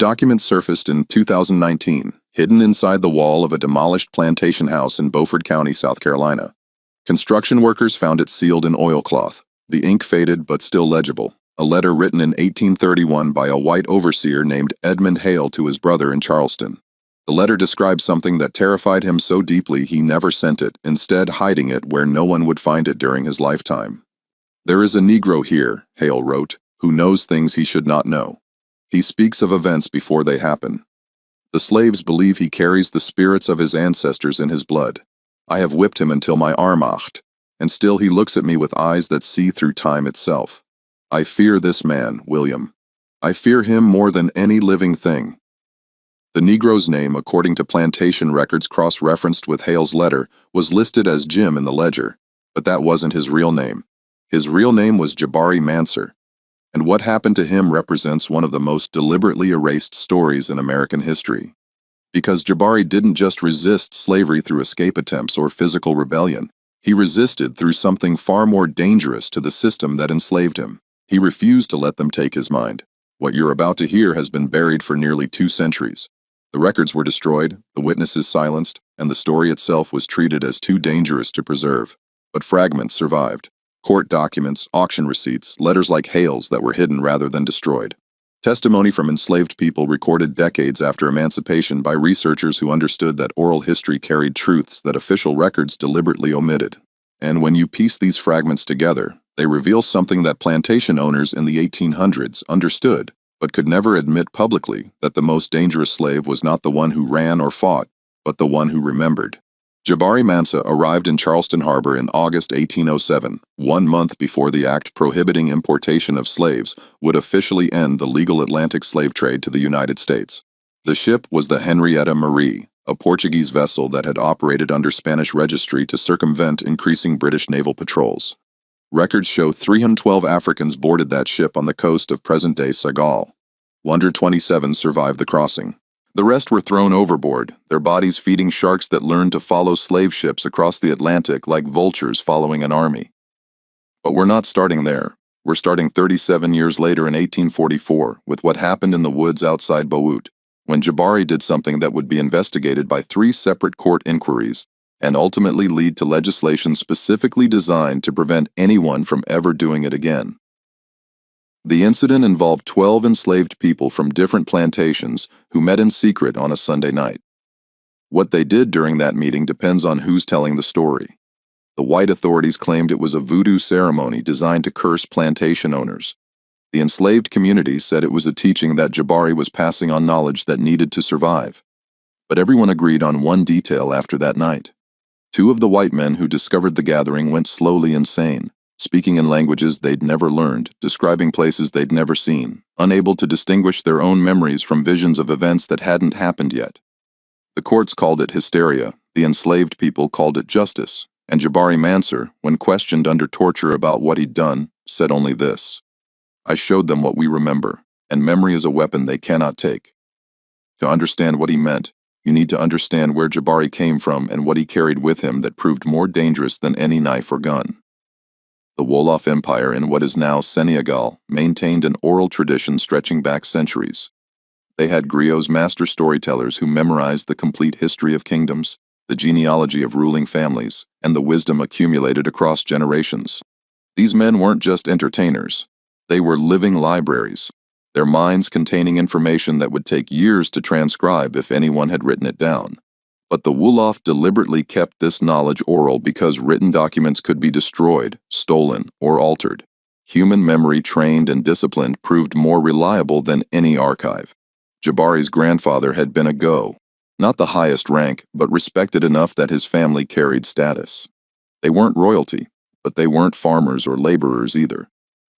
document surfaced in 2019, hidden inside the wall of a demolished plantation house in Beaufort County, South Carolina. Construction workers found it sealed in oilcloth, the ink faded but still legible. A letter written in 1831 by a white overseer named Edmund Hale to his brother in Charleston. The letter described something that terrified him so deeply he never sent it, instead hiding it where no one would find it during his lifetime. "There is a Negro here," Hale wrote, "who knows things he should not know. He speaks of events before they happen. The slaves believe he carries the spirits of his ancestors in his blood. I have whipped him until my arm ached, and still he looks at me with eyes that see through time itself. I fear this man, William. I fear him more than any living thing." The Negro's name, according to plantation records cross-referenced with Hale's letter, was listed as Jim in the ledger, but that wasn't his real name. His real name was Jabari Mansa, and what happened to him represents one of the most deliberately erased stories in American history. Because Jabari didn't just resist slavery through escape attempts or physical rebellion, he resisted through something far more dangerous to the system that enslaved him. He refused to let them take his mind. What you're about to hear has been buried for nearly 2 centuries. The records were destroyed, the witnesses silenced, and the story itself was treated as too dangerous to preserve. But fragments survived. Court documents, auction receipts, letters like Hale's that were hidden rather than destroyed. Testimony from enslaved people recorded decades after emancipation by researchers who understood that oral history carried truths that official records deliberately omitted. And when you piece these fragments together, they reveal something that plantation owners in the 1800s understood, but could never admit publicly, that the most dangerous slave was not the one who ran or fought, but the one who remembered. Jabari Mansa arrived in Charleston Harbor in August 1807, 1 month before the act prohibiting importation of slaves would officially end the legal Atlantic slave trade to the United States. The ship was the Henrietta Marie, a Portuguese vessel that had operated under Spanish registry to circumvent increasing British naval patrols. Records show 312 Africans boarded that ship on the coast of present-day Senegal. 127 survived the crossing. The rest were thrown overboard, their bodies feeding sharks that learned to follow slave ships across the Atlantic like vultures following an army. But we're not starting there. We're starting 37 years later in 1844 with what happened in the woods outside Beaufort, when Jabari did something that would be investigated by 3 separate court inquiries and ultimately lead to legislation specifically designed to prevent anyone from ever doing it again. The incident involved 12 enslaved people from different plantations who met in secret on a Sunday night. What they did during that meeting depends on who's telling the story. The white authorities claimed it was a voodoo ceremony designed to curse plantation owners. The enslaved community said it was a teaching that Jabari was passing on knowledge that needed to survive. But everyone agreed on one detail after that night. 2 of the white men who discovered the gathering went slowly insane, speaking in languages they'd never learned, describing places they'd never seen, unable to distinguish their own memories from visions of events that hadn't happened yet. The courts called it hysteria, the enslaved people called it justice, and Jabari Mansa, when questioned under torture about what he'd done, said only this: "I showed them what we remember, and memory is a weapon they cannot take." To understand what he meant, you need to understand where Jabari came from and what he carried with him that proved more dangerous than any knife or gun. The Wolof Empire in what is now Senegal maintained an oral tradition stretching back centuries. They had griot's master storytellers who memorized the complete history of kingdoms, the genealogy of ruling families, and the wisdom accumulated across generations. These men weren't just entertainers. They were living libraries, their minds containing information that would take years to transcribe if anyone had written it down. But the Wolof deliberately kept this knowledge oral because written documents could be destroyed, stolen, or altered. Human memory trained and disciplined proved more reliable than any archive. Jabari's grandfather had been a Go, not the highest rank, but respected enough that his family carried status. They weren't royalty, but they weren't farmers or laborers either.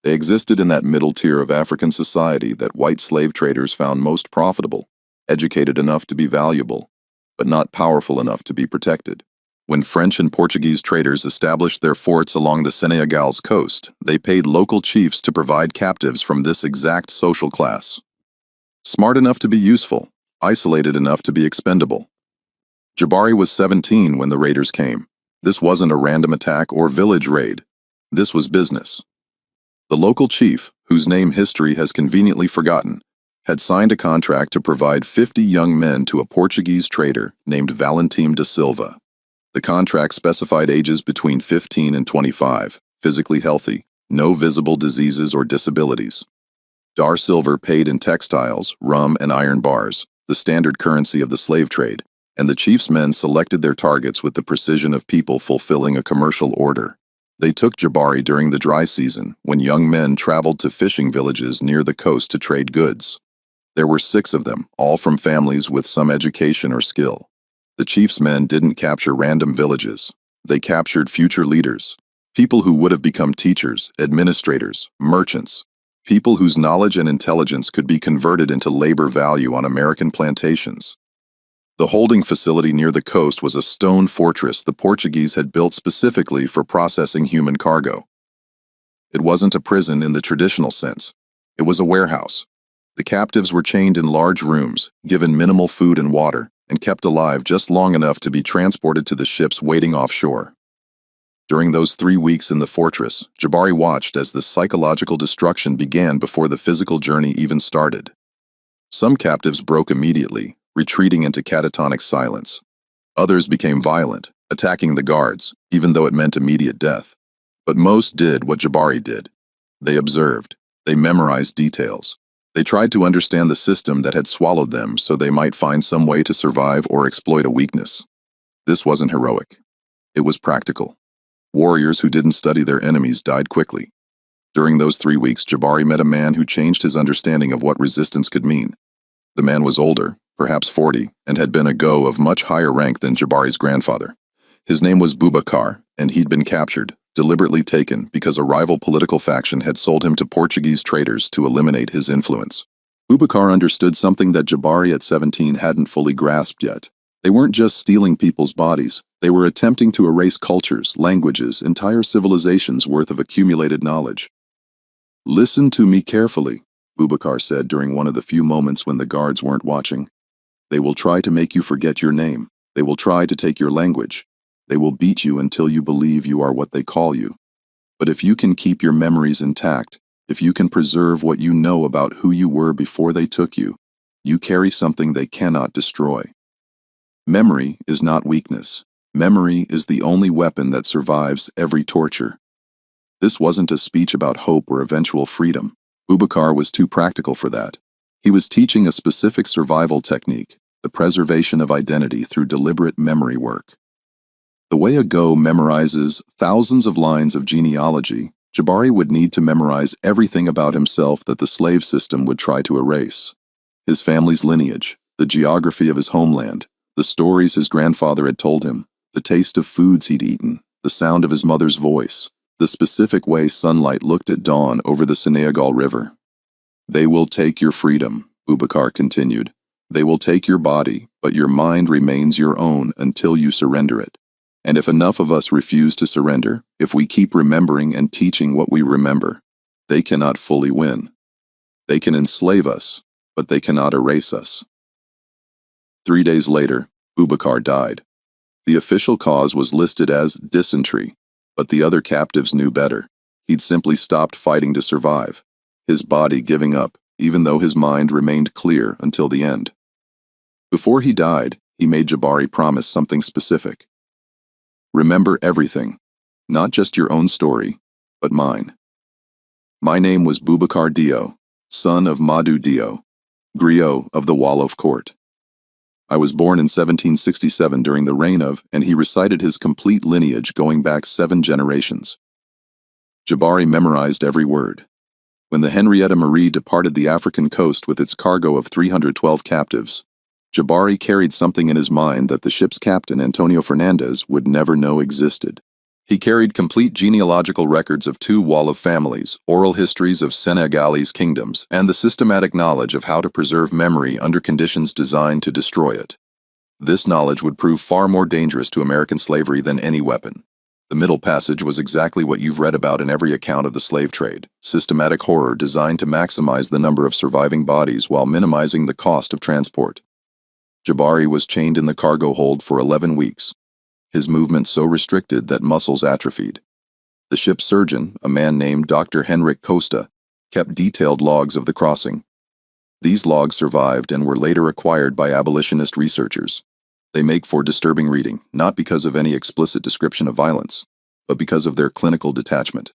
They existed in that middle tier of African society that white slave traders found most profitable, educated enough to be valuable, but not powerful enough to be protected. When French and Portuguese traders established their forts along the Senegal's coast, they paid local chiefs to provide captives from this exact social class. Smart enough to be useful, isolated enough to be expendable. Jabari was 17 when the raiders came. This wasn't a random attack or village raid. This was business. The local chief, whose name history has conveniently forgotten, had signed a contract to provide 50 young men to a Portuguese trader named Valentim da Silva. The contract specified ages between 15 and 25, physically healthy, no visible diseases or disabilities. Dar Silva paid in textiles, rum, and iron bars, the standard currency of the slave trade, and the chief's men selected their targets with the precision of people fulfilling a commercial order. They took Jabari during the dry season, when young men traveled to fishing villages near the coast to trade goods. There were 6 of them, all from families with some education or skill. The chief's men didn't capture random villages. They captured future leaders, people who would have become teachers, administrators, merchants, people whose knowledge and intelligence could be converted into labor value on American plantations. The holding facility near the coast was a stone fortress the Portuguese had built specifically for processing human cargo. It wasn't a prison in the traditional sense. It was a warehouse. The captives were chained in large rooms, given minimal food and water, and kept alive just long enough to be transported to the ships waiting offshore. During those 3 weeks in the fortress, Jabari watched as the psychological destruction began before the physical journey even started. Some captives broke immediately, retreating into catatonic silence. Others became violent, attacking the guards, even though it meant immediate death. But most did what Jabari did. They observed. They memorized details. They tried to understand the system that had swallowed them so they might find some way to survive or exploit a weakness. This wasn't heroic. It was practical. Warriors who didn't study their enemies died quickly. During those 3 weeks, Jabari met a man who changed his understanding of what resistance could mean. The man was older, perhaps 40, and had been a Go of much higher rank than Jabari's grandfather. His name was Boubacar, and he'd been captured, deliberately taken because a rival political faction had sold him to Portuguese traders to eliminate his influence. Boubacar understood something that Jabari at 17 hadn't fully grasped yet. They weren't just stealing people's bodies, they were attempting to erase cultures, languages, entire civilizations worth of accumulated knowledge. "Listen to me carefully," Boubacar said during one of the few moments when the guards weren't watching. "They will try to make you forget your name. They will try to take your language. They will beat you until you believe you are what they call you. But if you can keep your memories intact, if you can preserve what you know about who you were before they took you, you carry something they cannot destroy." Memory is not weakness. Memory is the only weapon that survives every torture. This wasn't a speech about hope or eventual freedom. Boubacar was too practical for that. He was teaching a specific survival technique, the preservation of identity through deliberate memory work. The way a Go memorizes thousands of lines of genealogy, Jabari would need to memorize everything about himself that the slave system would try to erase. His family's lineage, the geography of his homeland, the stories his grandfather had told him, the taste of foods he'd eaten, the sound of his mother's voice, the specific way sunlight looked at dawn over the Senegal River. "They will take your freedom," Boubacar continued. "They will take your body, but your mind remains your own until you surrender it. And if enough of us refuse to surrender, if we keep remembering and teaching what we remember, they cannot fully win. They can enslave us, but they cannot erase us." 3 days later, Boubacar died. The official cause was listed as dysentery, but the other captives knew better. He'd simply stopped fighting to survive, his body giving up, even though his mind remained clear until the end. Before he died, he made Jabari promise something specific. "Remember everything, not just your own story, but mine. My name was Boubacar Dio, son of Madu Dio, griot of the Wolof court. I was born in 1767 during the reign of," and he recited his complete lineage going back 7 generations. Jabari memorized every word. When the Henrietta Marie departed the African coast with its cargo of 312 captives, Jabari carried something in his mind that the ship's captain, Antonio Fernandez, would never know existed. He carried complete genealogical records of 2 Wolof families, oral histories of Senegalese kingdoms, and the systematic knowledge of how to preserve memory under conditions designed to destroy it. This knowledge would prove far more dangerous to American slavery than any weapon. The Middle Passage was exactly what you've read about in every account of the slave trade, systematic horror designed to maximize the number of surviving bodies while minimizing the cost of transport. Jabari was chained in the cargo hold for 11 weeks, his movement so restricted that muscles atrophied. The ship's surgeon, a man named Dr. Henrik Costa, kept detailed logs of the crossing. These logs survived and were later acquired by abolitionist researchers. They make for disturbing reading, not because of any explicit description of violence, but because of their clinical detachment.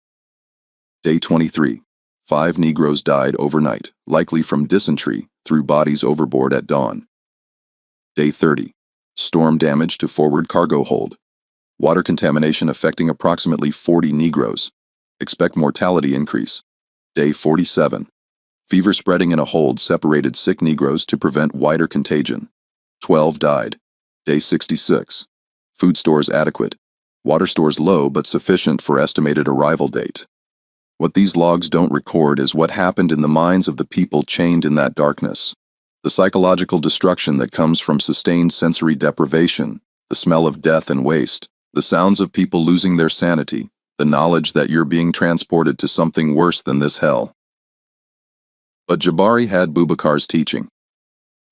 Day 23. 5 Negroes died overnight, likely from dysentery, threw bodies overboard at dawn. Day 30. Storm damage to forward cargo hold. Water contamination affecting approximately 40 Negroes. Expect mortality increase. Day 47. Fever spreading in a hold separated sick Negroes to prevent wider contagion. 12 died. Day 66. Food stores adequate. Water stores low but sufficient for estimated arrival date. What these logs don't record is what happened in the minds of the people chained in that darkness. The psychological destruction that comes from sustained sensory deprivation, the smell of death and waste, the sounds of people losing their sanity, the knowledge that you're being transported to something worse than this hell. But Jabari had Boubacar's teaching.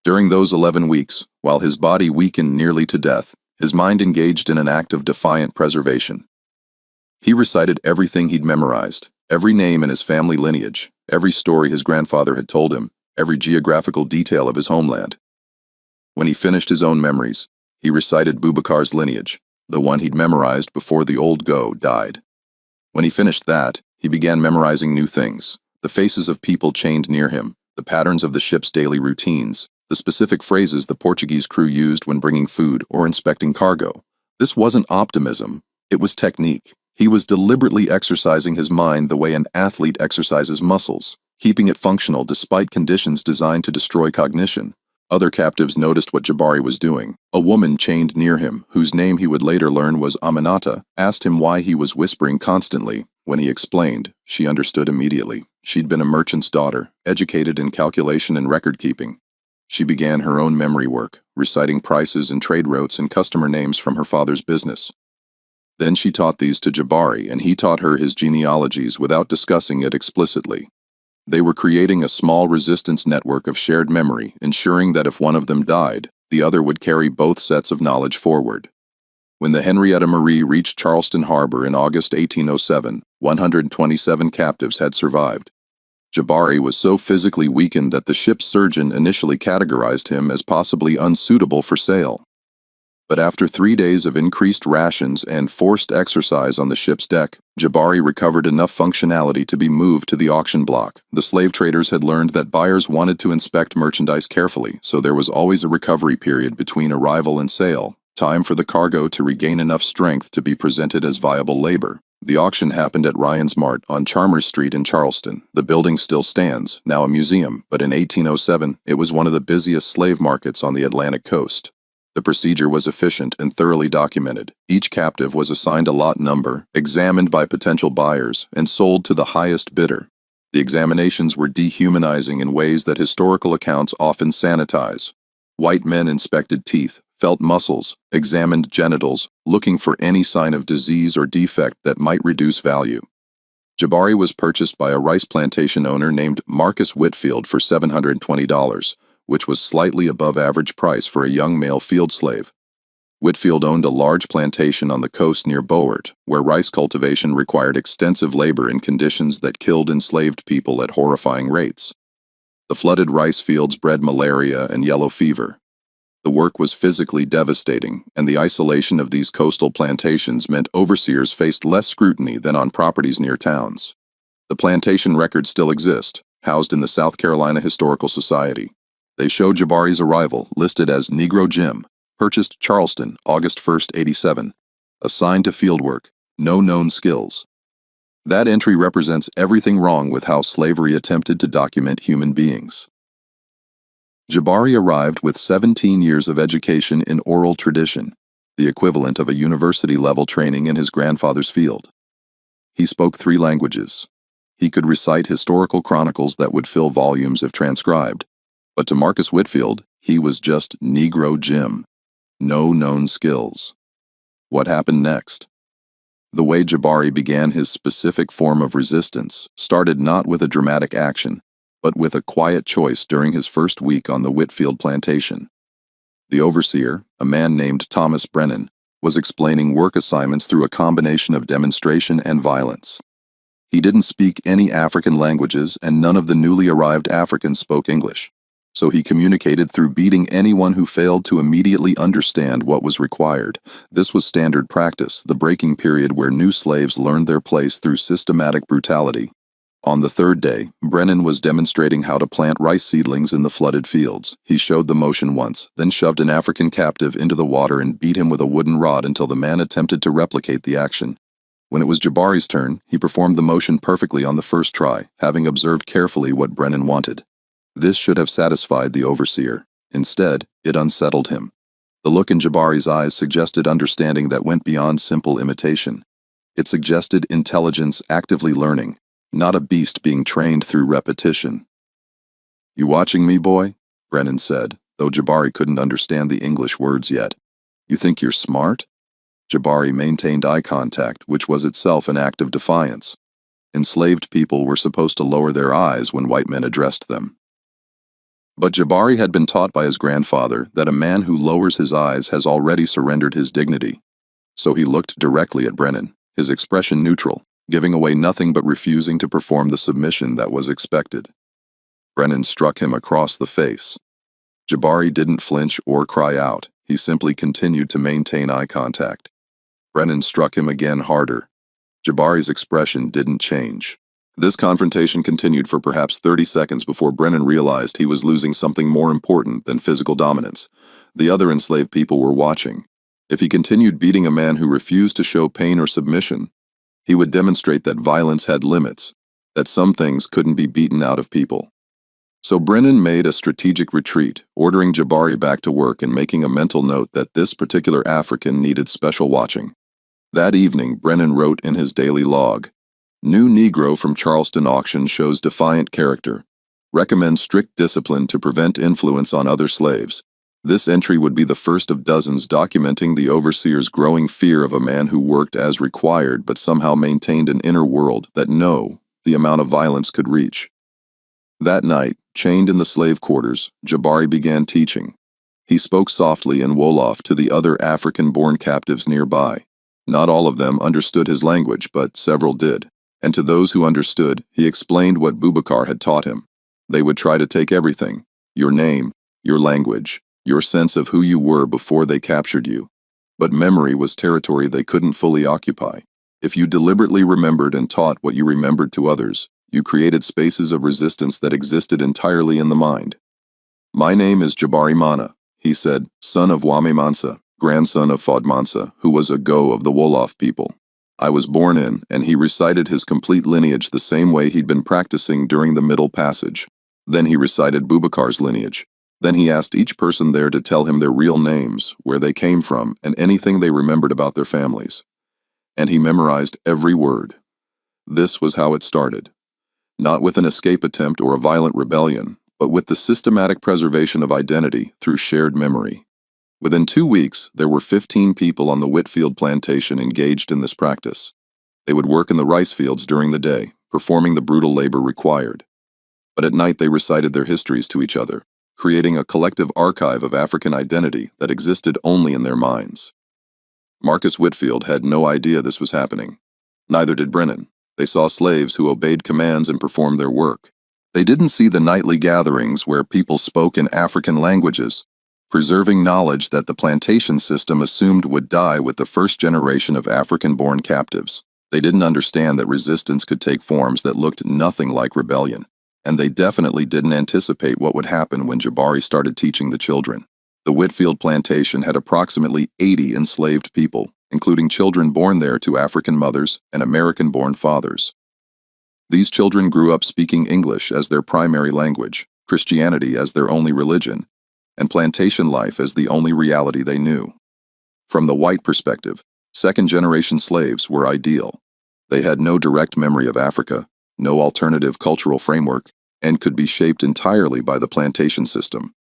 During those 11 weeks, while his body weakened nearly to death, his mind engaged in an act of defiant preservation. He recited everything he'd memorized, every name in his family lineage, every story his grandfather had told him, every geographical detail of his homeland. When he finished his own memories, he recited Boubacar's lineage, the one he'd memorized before the old Go died. When he finished that, he began memorizing new things, the faces of people chained near him, the patterns of the ship's daily routines, the specific phrases the Portuguese crew used when bringing food or inspecting cargo. This wasn't optimism, it was technique. He was deliberately exercising his mind the way an athlete exercises muscles, keeping it functional despite conditions designed to destroy cognition. Other captives noticed what Jabari was doing. A woman chained near him, whose name he would later learn was Aminata, asked him why he was whispering constantly. When he explained, she understood immediately. She'd been a merchant's daughter, educated in calculation and record-keeping. She began her own memory work, reciting prices and trade routes and customer names from her father's business. Then she taught these to Jabari, and he taught her his genealogies without discussing it explicitly. They were creating a small resistance network of shared memory, ensuring that if one of them died, the other would carry both sets of knowledge forward. When the Henrietta Marie reached Charleston Harbor in August 1807, 127 captives had survived. Jabari was so physically weakened that the ship's surgeon initially categorized him as possibly unsuitable for sale. But after 3 days of increased rations and forced exercise on the ship's deck, Jabari recovered enough functionality to be moved to the auction block. The slave traders had learned that buyers wanted to inspect merchandise carefully, so there was always a recovery period between arrival and sale, time for the cargo to regain enough strength to be presented as viable labor. The auction happened at Ryan's Mart on Chalmers Street in Charleston. The building still stands, now a museum, but in 1807 it was one of the busiest slave markets on the Atlantic coast. The procedure was efficient and thoroughly documented. Each captive was assigned a lot number, examined by potential buyers, and sold to the highest bidder. The examinations were dehumanizing in ways that historical accounts often sanitize. White men inspected teeth, felt muscles, examined genitals, looking for any sign of disease or defect that might reduce value. Jabari was purchased by a rice plantation owner named Marcus Whitfield for $720. Which was slightly above average price for a young male field slave. Whitfield owned a large plantation on the coast near Beaufort, where rice cultivation required extensive labor in conditions that killed enslaved people at horrifying rates. The flooded rice fields bred malaria and yellow fever. The work was physically devastating, and the isolation of these coastal plantations meant overseers faced less scrutiny than on properties near towns. The plantation records still exist, housed in the South Carolina Historical Society. They show Jabari's arrival, listed as Negro Jim, purchased Charleston, August 1, 87, assigned to fieldwork, no known skills. That entry represents everything wrong with how slavery attempted to document human beings. Jabari arrived with 17 years of education in oral tradition, the equivalent of a university-level training in his grandfather's field. He spoke 3 languages. He could recite historical chronicles that would fill volumes if transcribed. But to Marcus Whitfield, he was just Negro Jim. No known skills. What happened next? The way Jabari began his specific form of resistance started not with a dramatic action, but with a quiet choice during his first week on the Whitfield plantation. The overseer, a man named Thomas Brennan, was explaining work assignments through a combination of demonstration and violence. He didn't speak any African languages, and none of the newly arrived Africans spoke English. So he communicated through beating anyone who failed to immediately understand what was required. This was standard practice, the breaking period where new slaves learned their place through systematic brutality. On the third day, Brennan was demonstrating how to plant rice seedlings in the flooded fields. He showed the motion once, then shoved an African captive into the water and beat him with a wooden rod until the man attempted to replicate the action. When it was Jabari's turn, he performed the motion perfectly on the first try, having observed carefully what Brennan wanted. This should have satisfied the overseer. Instead, it unsettled him. The look in Jabari's eyes suggested understanding that went beyond simple imitation. It suggested intelligence actively learning, not a beast being trained through repetition. "You watching me, boy?" Brennan said, though Jabari couldn't understand the English words yet. "You think you're smart?" Jabari maintained eye contact, which was itself an act of defiance. Enslaved people were supposed to lower their eyes when white men addressed them. But Jabari had been taught by his grandfather that a man who lowers his eyes has already surrendered his dignity. So he looked directly at Brennan, his expression neutral, giving away nothing but refusing to perform the submission that was expected. Brennan struck him across the face. Jabari didn't flinch or cry out. He simply continued to maintain eye contact. Brennan struck him again harder. Jabari's expression didn't change. This confrontation continued for perhaps 30 seconds before Brennan realized he was losing something more important than physical dominance. The other enslaved people were watching. If he continued beating a man who refused to show pain or submission, he would demonstrate that violence had limits, that some things couldn't be beaten out of people. So Brennan made a strategic retreat, ordering Jabari back to work and making a mental note that this particular African needed special watching. That evening, Brennan wrote in his daily log, "New Negro from Charleston auction shows defiant character. Recommends strict discipline to prevent influence on other slaves." This entry would be the first of dozens documenting the overseer's growing fear of a man who worked as required but somehow maintained an inner world that the amount of violence could reach. That night, chained in the slave quarters, Jabari began teaching. He spoke softly in Wolof to the other African-born captives nearby. Not all of them understood his language, but several did. And to those who understood, he explained what Boubacar had taught him. They would try to take everything: your name, your language, your sense of who you were before they captured you. But memory was territory they couldn't fully occupy. If you deliberately remembered and taught what you remembered to others, you created spaces of resistance that existed entirely in the mind. "My name is Jabari Mana," he said, son of Wame Mansa, grandson of Fod Mansa, who was a Go of the Wolof people. I was born in, and he recited his complete lineage the same way he'd been practicing during the Middle Passage. Then he recited Boubacar's lineage. Then he asked each person there to tell him their real names, where they came from, and anything they remembered about their families. And he memorized every word. This was how it started. Not with an escape attempt or a violent rebellion, but with the systematic preservation of identity through shared memory. Within 2 weeks, there were 15 people on the Whitfield plantation engaged in this practice. They would work in the rice fields during the day, performing the brutal labor required. But at night they recited their histories to each other, creating a collective archive of African identity that existed only in their minds. Marcus Whitfield had no idea this was happening. Neither did Brennan. They saw slaves who obeyed commands and performed their work. They didn't see the nightly gatherings where people spoke in African languages, preserving knowledge that the plantation system assumed would die with the first generation of African-born captives. They didn't understand that resistance could take forms that looked nothing like rebellion, and they definitely didn't anticipate what would happen when Jabari started teaching the children. The Whitfield plantation had approximately 80 enslaved people, including children born there to African mothers and American-born fathers. These children grew up speaking English as their primary language, Christianity as their only religion, and plantation life as the only reality they knew. From the white perspective, second-generation slaves were ideal. They had no direct memory of Africa, no alternative cultural framework, and could be shaped entirely by the plantation system.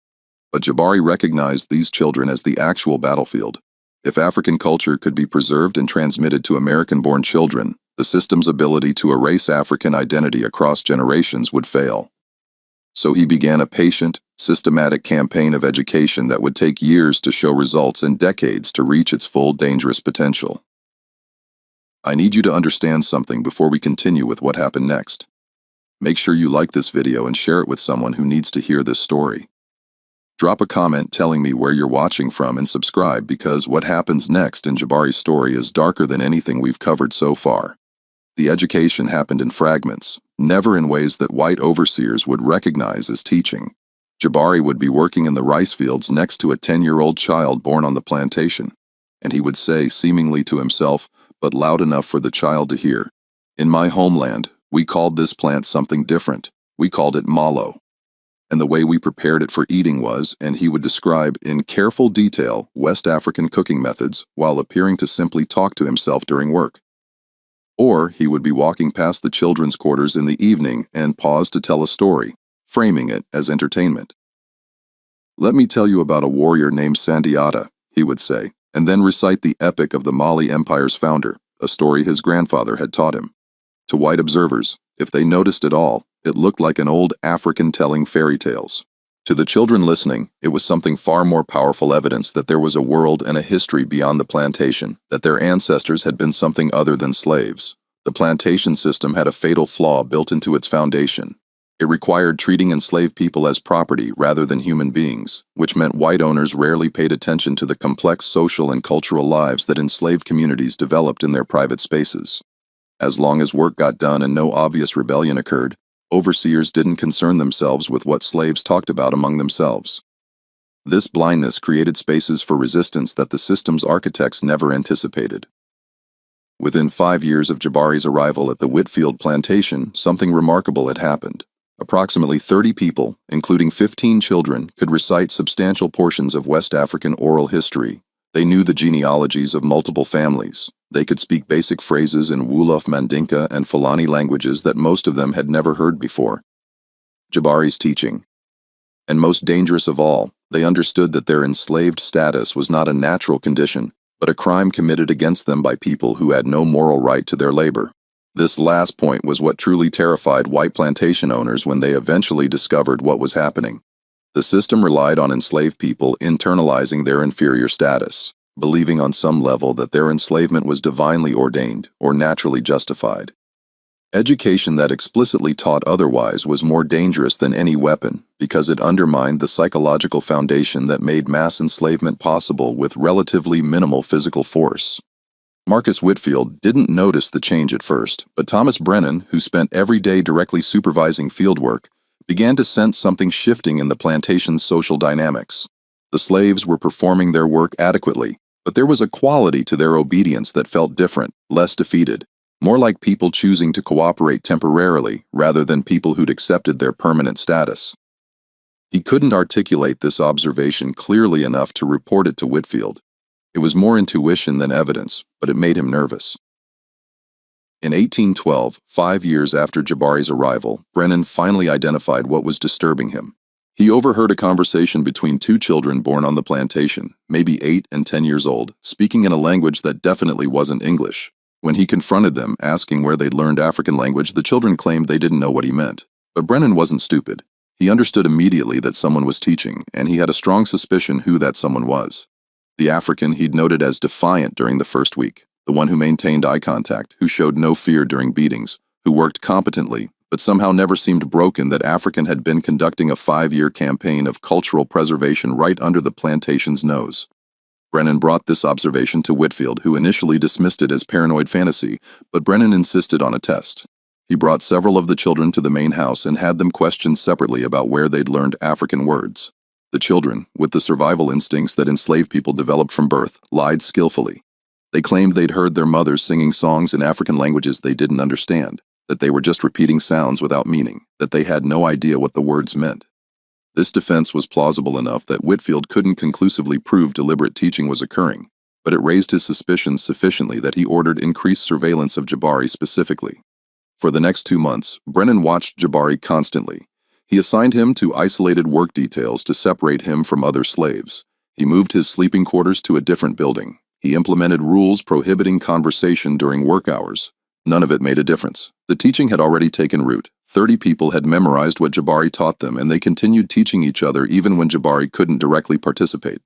But Jabari recognized these children as the actual battlefield. If African culture could be preserved and transmitted to American-born children, the system's ability to erase African identity across generations would fail. So he began a patient, systematic campaign of education that would take years to show results and decades to reach its full dangerous potential. I need you to understand something before we continue with what happened next. Make sure you like this video and share it with someone who needs to hear this story. Drop a comment telling me where you're watching from and subscribe, because what happens next in Jabari's story is darker than anything we've covered so far. The education happened in fragments, never in ways that white overseers would recognize as teaching. Jabari would be working in the rice fields next to a 10-year-old child born on the plantation, and he would say, seemingly to himself, but loud enough for the child to hear, "In my homeland, we called this plant something different. We called it mallow. And the way we prepared it for eating was," and he would describe in careful detail West African cooking methods while appearing to simply talk to himself during work. Or he would be walking past the children's quarters in the evening and pause to tell a story, framing it as entertainment. "Let me tell you about a warrior named Sandiata," he would say, and then recite the epic of the Mali Empire's founder, a story his grandfather had taught him. To white observers, if they noticed at all, it looked like an old African telling fairy tales. To the children listening, it was something far more powerful evidence that there was a world and a history beyond the plantation, that their ancestors had been something other than slaves. The plantation system had a fatal flaw built into its foundation. It required treating enslaved people as property rather than human beings, which meant white owners rarely paid attention to the complex social and cultural lives that enslaved communities developed in their private spaces. As long as work got done and no obvious rebellion occurred, overseers didn't concern themselves with what slaves talked about among themselves. This blindness created spaces for resistance that the system's architects never anticipated. Within 5 years of Jabari's arrival at the Whitfield plantation, something remarkable had happened. Approximately 30 people, including 15 children, could recite substantial portions of West African oral history. They knew the genealogies of multiple families. They could speak basic phrases in Wolof, Mandinka, and Fulani languages that most of them had never heard before. Jabari's teaching. And most dangerous of all, they understood that their enslaved status was not a natural condition, but a crime committed against them by people who had no moral right to their labor. This last point was what truly terrified white plantation owners when they eventually discovered what was happening. The system relied on enslaved people internalizing their inferior status, believing on some level that their enslavement was divinely ordained or naturally justified. Education that explicitly taught otherwise was more dangerous than any weapon because it undermined the psychological foundation that made mass enslavement possible with relatively minimal physical force. Marcus Whitfield didn't notice the change at first, but Thomas Brennan, who spent every day directly supervising fieldwork, began to sense something shifting in the plantation's social dynamics. The slaves were performing their work adequately, but there was a quality to their obedience that felt different, less defeated, more like people choosing to cooperate temporarily rather than people who'd accepted their permanent status. He couldn't articulate this observation clearly enough to report it to Whitfield. It was more intuition than evidence, but it made him nervous. In 1812, 5 years after Jabari's arrival, Brennan finally identified what was disturbing him. He overheard a conversation between two children born on the plantation, maybe 8 and 10 years old, speaking in a language that definitely wasn't English. When he confronted them, asking where they'd learned African language, the children claimed they didn't know what he meant. But Brennan wasn't stupid. He understood immediately that someone was teaching, and he had a strong suspicion who that someone was. The African he'd noted as defiant during the first week, the one who maintained eye contact, who showed no fear during beatings, who worked competently, but somehow never seemed broken. That African had been conducting a 5-year campaign of cultural preservation right under the plantation's nose. Brennan brought this observation to Whitfield, who initially dismissed it as paranoid fantasy, but Brennan insisted on a test. He brought several of the children to the main house and had them questioned separately about where they'd learned African words. The children, with the survival instincts that enslaved people developed from birth, lied skillfully. They claimed they'd heard their mothers singing songs in African languages they didn't understand, that they were just repeating sounds without meaning, that they had no idea what the words meant. This defense was plausible enough that Whitfield couldn't conclusively prove deliberate teaching was occurring, but it raised his suspicions sufficiently that he ordered increased surveillance of Jabari specifically. For the next 2 months, Brennan watched Jabari constantly. He assigned him to isolated work details to separate him from other slaves. He moved his sleeping quarters to a different building. He implemented rules prohibiting conversation during work hours. None of it made a difference. The teaching had already taken root. 30 people had memorized what Jabari taught them, and they continued teaching each other even when Jabari couldn't directly participate.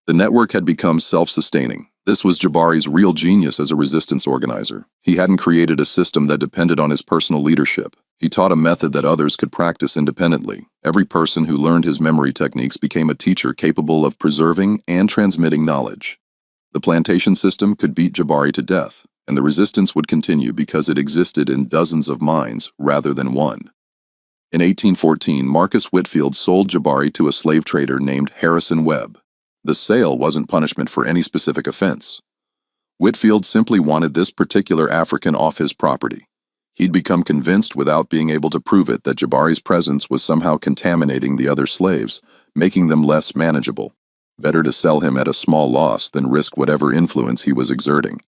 The network had become self-sustaining. This was Jabari's real genius as a resistance organizer. He hadn't created a system that depended on his personal leadership. He taught a method that others could practice independently. Every person who learned his memory techniques became a teacher capable of preserving and transmitting knowledge. The plantation system could beat Jabari to death, and the resistance would continue because it existed in dozens of minds rather than one. In 1814, Marcus Whitfield sold Jabari to a slave trader named Harrison Webb. The sale wasn't punishment for any specific offense. Whitfield simply wanted this particular African off his property. He'd become convinced without being able to prove it that Jabari's presence was somehow contaminating the other slaves, making them less manageable. Better to sell him at a small loss than risk whatever influence he was exerting.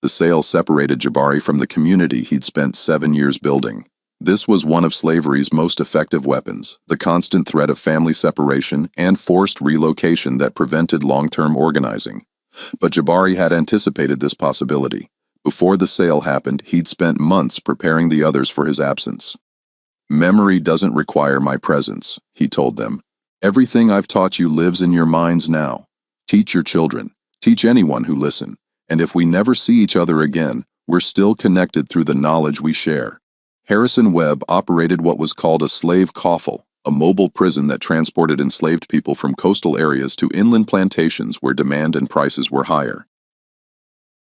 The sale separated Jabari from the community he'd spent 7 years building. This was one of slavery's most effective weapons, the constant threat of family separation and forced relocation that prevented long-term organizing. But Jabari had anticipated this possibility. Before the sale happened, he'd spent months preparing the others for his absence. "Memory doesn't require my presence," he told them. "Everything I've taught you lives in your minds now. Teach your children. Teach anyone who listen. And if we never see each other again, we're still connected through the knowledge we share." Harrison Webb operated what was called a slave coffle, a mobile prison that transported enslaved people from coastal areas to inland plantations where demand and prices were higher.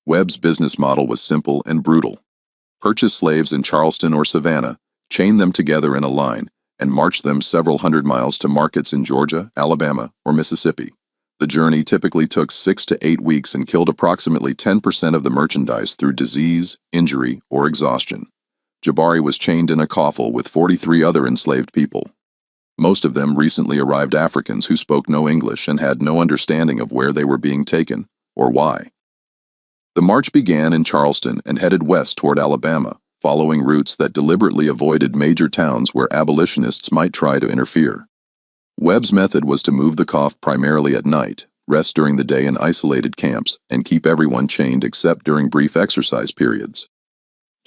Webb's business model was simple and brutal. Purchase slaves in Charleston or Savannah, chain them together in a line, and march them several hundred miles to markets in Georgia, Alabama, or Mississippi. The journey typically took 6 to 8 weeks and killed approximately 10% of the merchandise through disease, injury, or exhaustion. Jabari was chained in a coffle with 43 other enslaved people. Most of them recently arrived Africans who spoke no English and had no understanding of where they were being taken, or why. The march began in Charleston and headed west toward Alabama, following routes that deliberately avoided major towns where abolitionists might try to interfere. Webb's method was to move the coff primarily at night, rest during the day in isolated camps, and keep everyone chained except during brief exercise periods.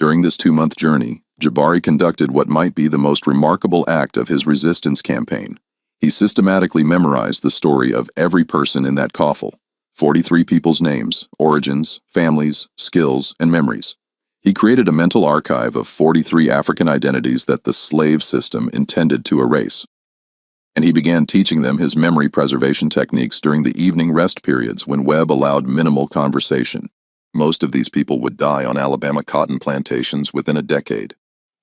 During this 2-month journey, Jabari conducted what might be the most remarkable act of his resistance campaign. He systematically memorized the story of every person in that coffle, 43 people's names, origins, families, skills, and memories. He created a mental archive of 43 African identities that the slave system intended to erase. And he began teaching them his memory preservation techniques during the evening rest periods when Webb allowed minimal conversation. Most of these people would die on Alabama cotton plantations within a decade.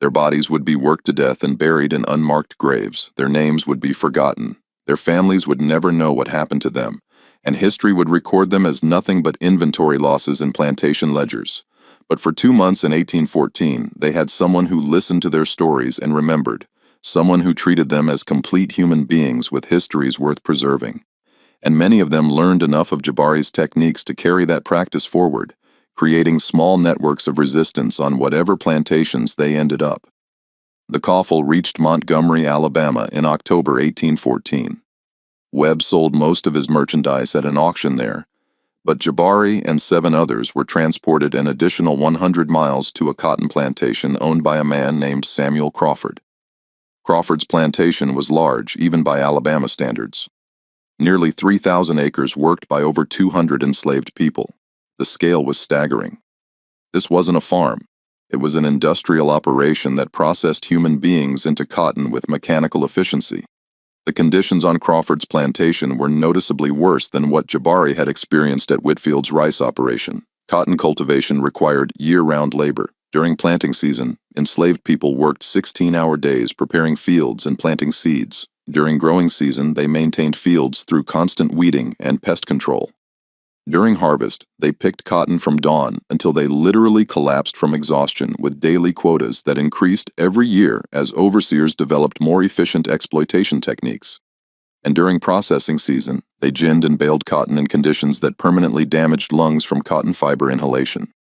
Their bodies would be worked to death and buried in unmarked graves. Their names would be forgotten. Their families would never know what happened to them, and history would record them as nothing but inventory losses in plantation ledgers. But for 2 months in 1814, they had someone who listened to their stories and remembered, someone who treated them as complete human beings with histories worth preserving. And many of them learned enough of Jabari's techniques to carry that practice forward, creating small networks of resistance on whatever plantations they ended up. The coffle reached Montgomery, Alabama in October 1814. Webb sold most of his merchandise at an auction there, but Jabari and 7 others were transported an additional 100 miles to a cotton plantation owned by a man named Samuel Crawford. Crawford's plantation was large, even by Alabama standards. Nearly 3,000 acres worked by over 200 enslaved people. The scale was staggering. This wasn't a farm. It was an industrial operation that processed human beings into cotton with mechanical efficiency. The conditions on Crawford's plantation were noticeably worse than what Jabari had experienced at Whitfield's rice operation. Cotton cultivation required year-round labor. During planting season, enslaved people worked 16-hour days preparing fields and planting seeds. During growing season, they maintained fields through constant weeding and pest control. During harvest, they picked cotton from dawn until they literally collapsed from exhaustion with daily quotas that increased every year as overseers developed more efficient exploitation techniques. And during processing season, they ginned and baled cotton in conditions that permanently damaged lungs from cotton fiber inhalation.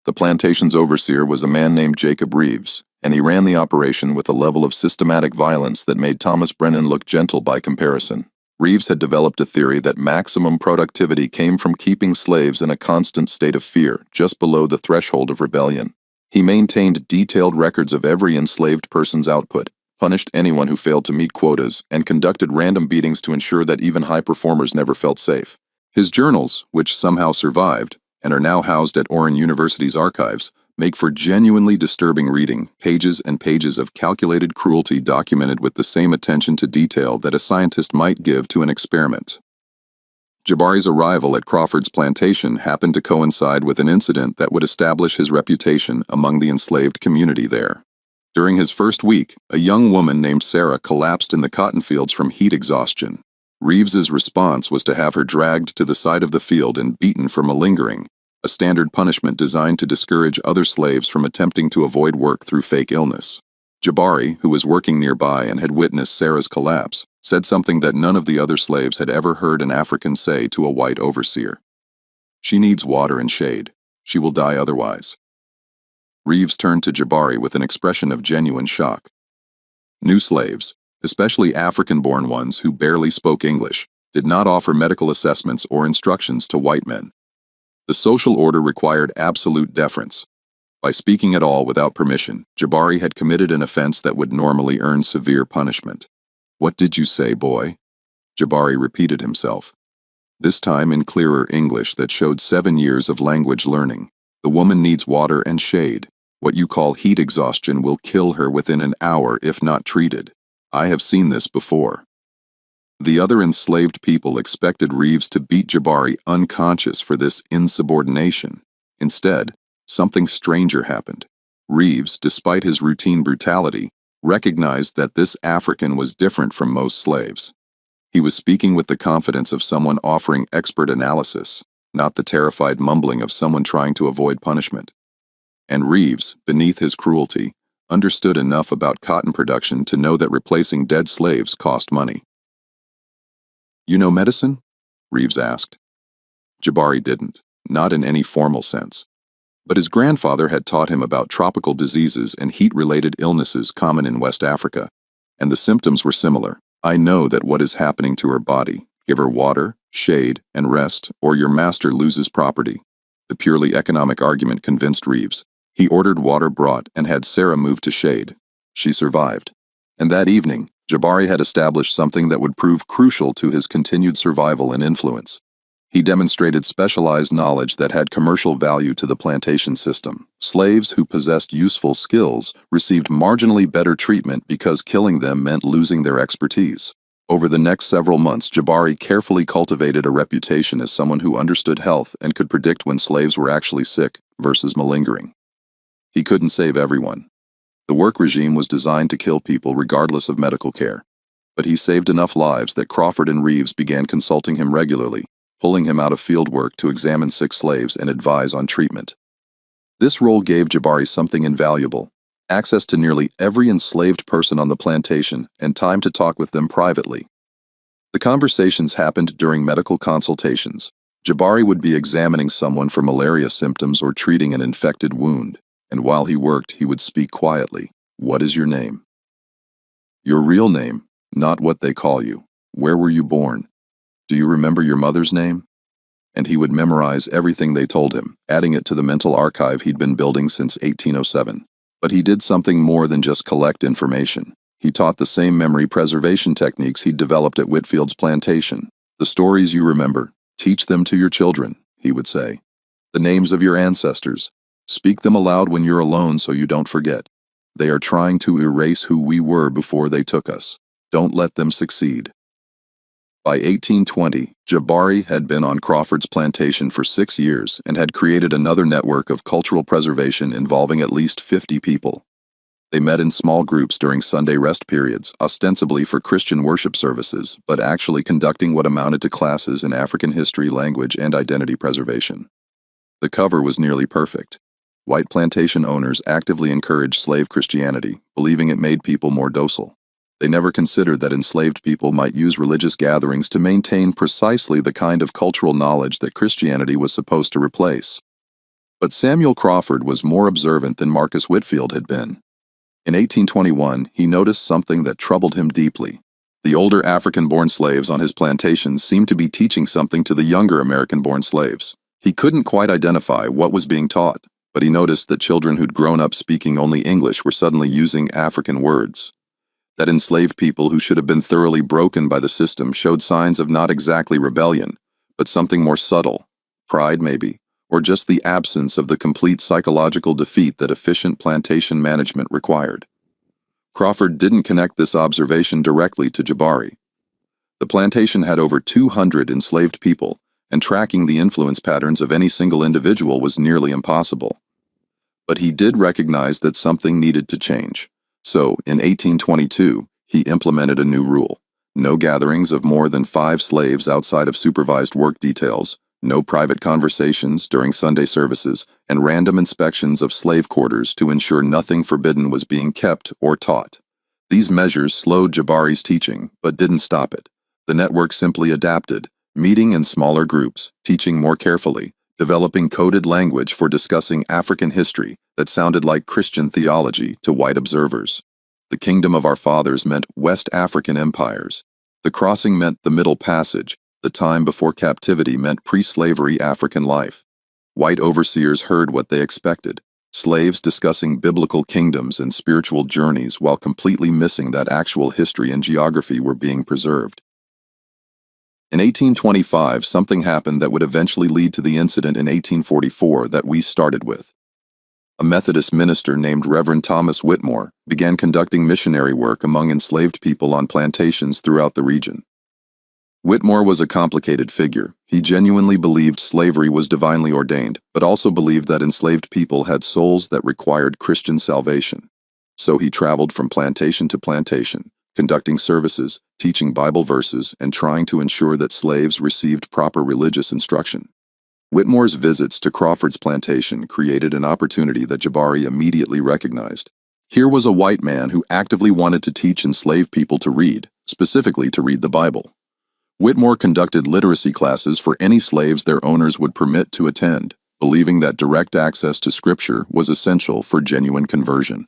The plantation's overseer was a man named Jacob Reeves, and he ran the operation with a level of systematic violence that made Thomas Brennan look gentle by comparison. Reeves had developed a theory that maximum productivity came from keeping slaves in a constant state of fear, just below the threshold of rebellion. He maintained detailed records of every enslaved person's output, punished anyone who failed to meet quotas, and conducted random beatings to ensure that even high performers never felt safe. His journals, which somehow survived, and are now housed at Oren University's archives, make for genuinely disturbing reading, pages and pages of calculated cruelty documented with the same attention to detail that a scientist might give to an experiment. Jabari's arrival at Crawford's plantation happened to coincide with an incident that would establish his reputation among the enslaved community there. During his first week, a young woman named Sarah collapsed in the cotton fields from heat exhaustion. Reeves's response was to have her dragged to the side of the field and beaten for malingering, a standard punishment designed to discourage other slaves from attempting to avoid work through fake illness. Jabari, who was working nearby and had witnessed Sarah's collapse, said something that none of the other slaves had ever heard an African say to a white overseer. "She needs water and shade. She will die otherwise." Reeves turned to Jabari with an expression of genuine shock. New slaves, especially African-born ones who barely spoke English, did not offer medical assessments or instructions to white men. The social order required absolute deference. By speaking at all without permission, Jabari had committed an offense that would normally earn severe punishment. "What did you say, boy?" Jabari repeated himself, this time in clearer English that showed 7 years of language learning. "The woman needs water and shade. What you call heat exhaustion will kill her within an hour if not treated. I have seen this before." The other enslaved people expected Reeves to beat Jabari unconscious for this insubordination. Instead, something stranger happened. Reeves, despite his routine brutality, recognized that this African was different from most slaves. He was speaking with the confidence of someone offering expert analysis, not the terrified mumbling of someone trying to avoid punishment. And Reeves, beneath his cruelty, understood enough about cotton production to know that replacing dead slaves cost money. "You know medicine?" Reeves asked. Jabari didn't, not in any formal sense. But his grandfather had taught him about tropical diseases and heat-related illnesses common in West Africa, and the symptoms were similar. "I know that what is happening to her body. Give her water, shade, and rest, or your master loses property." The purely economic argument convinced Reeves. He ordered water brought and had Sarah moved to shade. She survived. And that evening, Jabari had established something that would prove crucial to his continued survival and influence. He demonstrated specialized knowledge that had commercial value to the plantation system. Slaves who possessed useful skills received marginally better treatment because killing them meant losing their expertise. Over the next several months, Jabari carefully cultivated a reputation as someone who understood health and could predict when slaves were actually sick versus malingering. He couldn't save everyone. The work regime was designed to kill people regardless of medical care. But he saved enough lives that Crawford and Reeves began consulting him regularly, pulling him out of field work to examine sick slaves and advise on treatment. This role gave Jabari something invaluable: access to nearly every enslaved person on the plantation and time to talk with them privately. The conversations happened during medical consultations. Jabari would be examining someone for malaria symptoms or treating an infected wound, and while he worked, he would speak quietly. "What is your name?" "Your real name, not what they call you. Where were you born? Do you remember your mother's name?" And he would memorize everything they told him, adding it to the mental archive he'd been building since 1807. But he did something more than just collect information. He taught the same memory preservation techniques he'd developed at Whitfield's plantation. "The stories you remember, teach them to your children," he would say. "The names of your ancestors, speak them aloud when you're alone so you don't forget. They are trying to erase who we were before they took us. Don't let them succeed." By 1820, Jabari had been on Crawford's plantation for 6 years and had created another network of cultural preservation involving at least 50 people. They met in small groups during Sunday rest periods, ostensibly for Christian worship services, but actually conducting what amounted to classes in African history, language, and identity preservation. The cover was nearly perfect. White plantation owners actively encouraged slave Christianity, believing it made people more docile. They never considered that enslaved people might use religious gatherings to maintain precisely the kind of cultural knowledge that Christianity was supposed to replace. But Samuel Crawford was more observant than Marcus Whitfield had been. In 1821, he noticed something that troubled him deeply. The older African-born slaves on his plantation seemed to be teaching something to the younger American-born slaves. He couldn't quite identify what was being taught, but he noticed that children who'd grown up speaking only English were suddenly using African words. That enslaved people who should have been thoroughly broken by the system showed signs of not exactly rebellion, but something more subtle, pride maybe, or just the absence of the complete psychological defeat that efficient plantation management required? Crawford didn't connect this observation directly to Jabari. The plantation had over 200 enslaved people, and tracking the influence patterns of any single individual was nearly impossible. But he did recognize that something needed to change. So, in 1822, he implemented a new rule: no gatherings of more than 5 slaves outside of supervised work details, no private conversations during Sunday services, and random inspections of slave quarters to ensure nothing forbidden was being kept or taught. These measures slowed Jabari's teaching, but didn't stop it. The network simply adapted, meeting in smaller groups, teaching more carefully, developing coded language for discussing African history that sounded like Christian theology to white observers. The kingdom of our fathers meant West African empires. The crossing meant the Middle Passage. The time before captivity meant pre-slavery African life. White overseers heard what they expected: slaves discussing biblical kingdoms and spiritual journeys while completely missing that actual history and geography were being preserved. In 1825, something happened that would eventually lead to the incident in 1844 that we started with. A Methodist minister named Reverend Thomas Whitmore began conducting missionary work among enslaved people on plantations throughout the region. Whitmore was a complicated figure. He genuinely believed slavery was divinely ordained, but also believed that enslaved people had souls that required Christian salvation. So he traveled from plantation to plantation, conducting services, teaching Bible verses, and trying to ensure that slaves received proper religious instruction. Whitmore's visits to Crawford's plantation created an opportunity that Jabari immediately recognized. Here was a white man who actively wanted to teach enslaved people to read, specifically to read the Bible. Whitmore conducted literacy classes for any slaves their owners would permit to attend, believing that direct access to Scripture was essential for genuine conversion.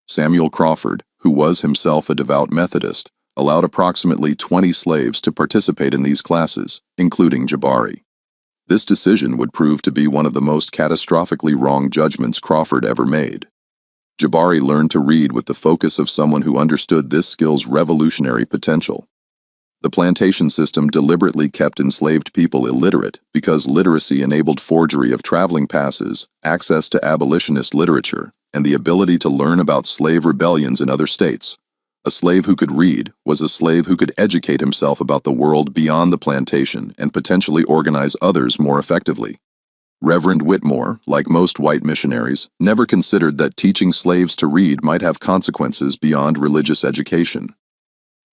Samuel Crawford, who was himself a devout Methodist, allowed approximately 20 slaves to participate in these classes, including Jabari. This decision would prove to be one of the most catastrophically wrong judgments Crawford ever made. Jabari learned to read with the focus of someone who understood this skill's revolutionary potential. The plantation system deliberately kept enslaved people illiterate because literacy enabled forgery of traveling passes, access to abolitionist literature, and the ability to learn about slave rebellions in other states. A slave who could read was a slave who could educate himself about the world beyond the plantation and potentially organize others more effectively. Reverend Whitmore, like most white missionaries, never considered that teaching slaves to read might have consequences beyond religious education.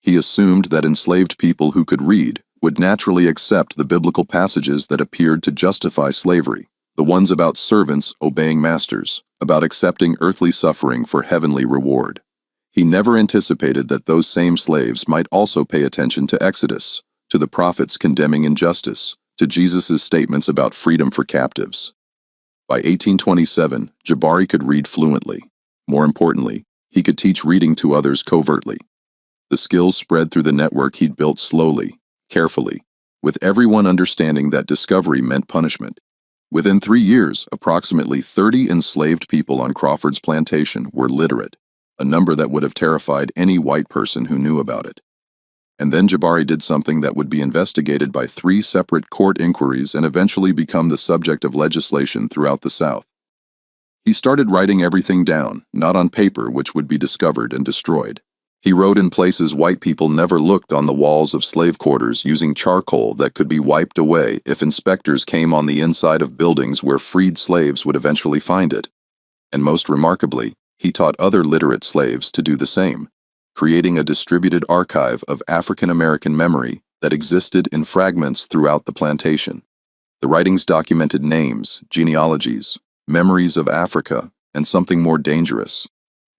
He assumed that enslaved people who could read would naturally accept the biblical passages that appeared to justify slavery, the ones about servants obeying masters, about accepting earthly suffering for heavenly reward. He never anticipated that those same slaves might also pay attention to Exodus, to the prophets condemning injustice, to Jesus' statements about freedom for captives. By 1827, Jabari could read fluently. More importantly, he could teach reading to others covertly. The skills spread through the network he'd built slowly, carefully, with everyone understanding that discovery meant punishment. Within 3 years, approximately 30 enslaved people on Crawford's plantation were literate, a number that would have terrified any white person who knew about it. And then Jabari did something that would be investigated by 3 separate court inquiries and eventually become the subject of legislation throughout the South. He started writing everything down, not on paper, which would be discovered and destroyed. He wrote in places white people never looked on the walls of slave quarters using charcoal that could be wiped away if inspectors came on the inside of buildings where freed slaves would eventually find it. And most remarkably, he taught other literate slaves to do the same, creating a distributed archive of African American memory that existed in fragments throughout the plantation. The writings documented names, genealogies, memories of Africa, and something more dangerous: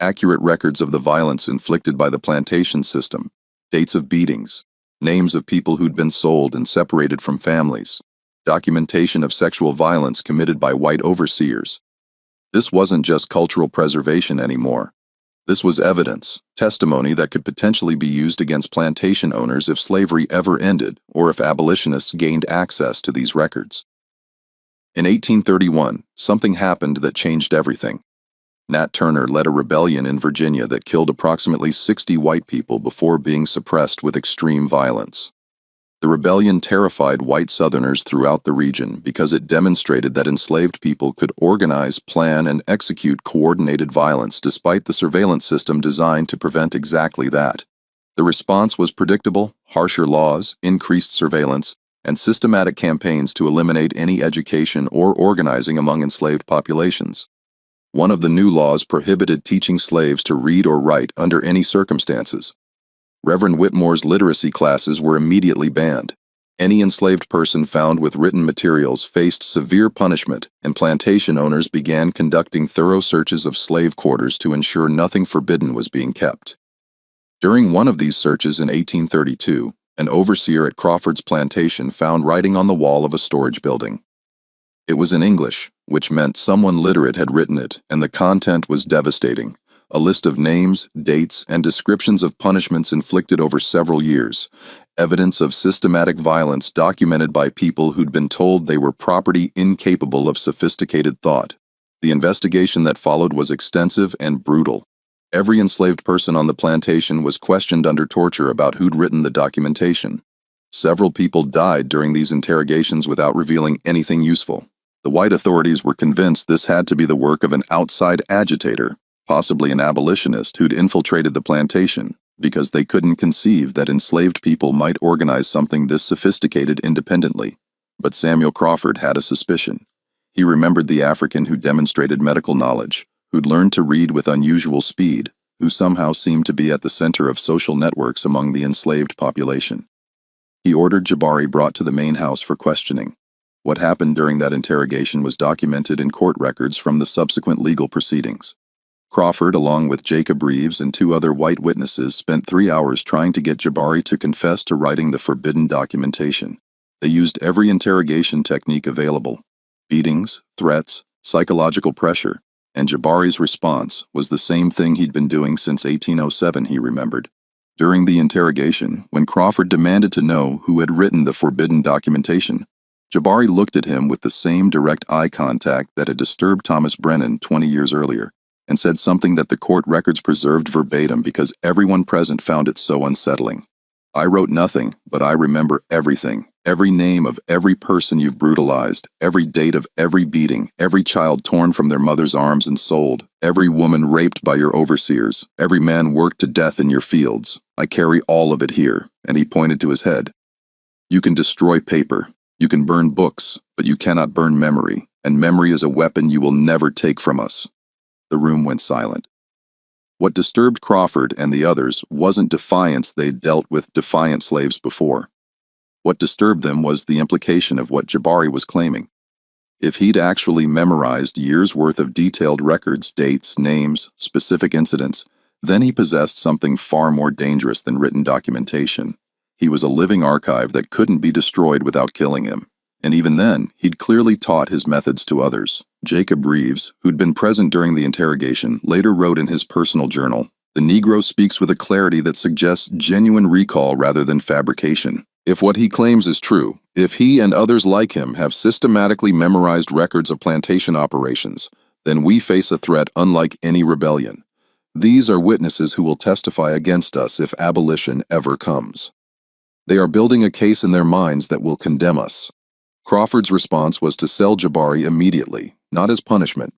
accurate records of the violence inflicted by the plantation system, dates of beatings, names of people who'd been sold and separated from families, documentation of sexual violence committed by white overseers. This wasn't just cultural preservation anymore. This was evidence, testimony that could potentially be used against plantation owners if slavery ever ended or if abolitionists gained access to these records. In 1831, something happened that changed everything. Nat Turner led a rebellion in Virginia that killed approximately 60 white people before being suppressed with extreme violence. The rebellion terrified white Southerners throughout the region because it demonstrated that enslaved people could organize, plan, and execute coordinated violence despite the surveillance system designed to prevent exactly that. The response was predictable: harsher laws, increased surveillance, and systematic campaigns to eliminate any education or organizing among enslaved populations. One of the new laws prohibited teaching slaves to read or write under any circumstances. Reverend Whitmore's literacy classes were immediately banned. Any enslaved person found with written materials faced severe punishment, and plantation owners began conducting thorough searches of slave quarters to ensure nothing forbidden was being kept. During one of these searches in 1832, an overseer at Crawford's plantation found writing on the wall of a storage building. It was in English, which meant someone literate had written it, and the content was devastating: a list of names, dates, and descriptions of punishments inflicted over several years, evidence of systematic violence documented by people who'd been told they were property incapable of sophisticated thought. The investigation that followed was extensive and brutal. Every enslaved person on the plantation was questioned under torture about who'd written the documentation. Several people died during these interrogations without revealing anything useful. The white authorities were convinced this had to be the work of an outside agitator, possibly an abolitionist who'd infiltrated the plantation, because they couldn't conceive that enslaved people might organize something this sophisticated independently. But Samuel Crawford had a suspicion. He remembered the African who demonstrated medical knowledge, who'd learned to read with unusual speed, who somehow seemed to be at the center of social networks among the enslaved population. He ordered Jabari brought to the main house for questioning. What happened during that interrogation was documented in court records from the subsequent legal proceedings. Crawford, along with Jacob Reeves and 2 other white witnesses, spent 3 hours trying to get Jabari to confess to writing the forbidden documentation. They used every interrogation technique available: beatings, threats, psychological pressure, and Jabari's response was the same thing he'd been doing since 1807, he remembered. During the interrogation, when Crawford demanded to know who had written the forbidden documentation, Jabari looked at him with the same direct eye contact that had disturbed Thomas Brennan 20 years earlier, and said something that the court records preserved verbatim because everyone present found it so unsettling. "I wrote nothing, but I remember everything. Every name of every person you've brutalized, every date of every beating, every child torn from their mother's arms and sold, every woman raped by your overseers, every man worked to death in your fields. I carry all of it here," and he pointed to his head. "You can destroy paper. You can burn books, but you cannot burn memory, and memory is a weapon you will never take from us." The room went silent. What disturbed Crawford and the others wasn't defiance. They'd dealt with defiant slaves before. What disturbed them was the implication of what Jabari was claiming. If he'd actually memorized years' worth of detailed records, dates, names, specific incidents, then he possessed something far more dangerous than written documentation. He was a living archive that couldn't be destroyed without killing him. And even then, he'd clearly taught his methods to others. Jacob Reeves, who'd been present during the interrogation, later wrote in his personal journal, "The Negro speaks with a clarity that suggests genuine recall rather than fabrication. If what he claims is true, if he and others like him have systematically memorized records of plantation operations, then we face a threat unlike any rebellion. These are witnesses who will testify against us if abolition ever comes. They are building a case in their minds that will condemn us." Crawford's response was to sell Jabari immediately, not as punishment,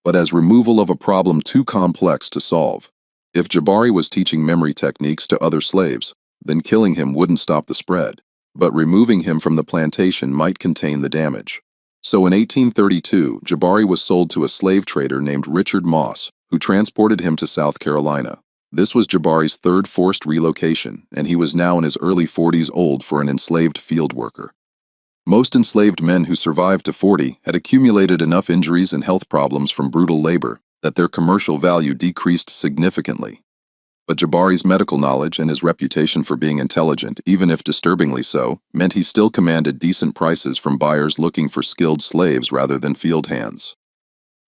but as removal of a problem too complex to solve. If Jabari was teaching memory techniques to other slaves, then killing him wouldn't stop the spread, but removing him from the plantation might contain the damage. So in 1832, Jabari was sold to a slave trader named Richard Moss, who transported him to South Carolina. This was Jabari's 3rd forced relocation, and he was now in his early 40s old for an enslaved field worker. Most enslaved men who survived to 40 had accumulated enough injuries and health problems from brutal labor that their commercial value decreased significantly. But Jabari's medical knowledge and his reputation for being intelligent, even if disturbingly so, meant he still commanded decent prices from buyers looking for skilled slaves rather than field hands.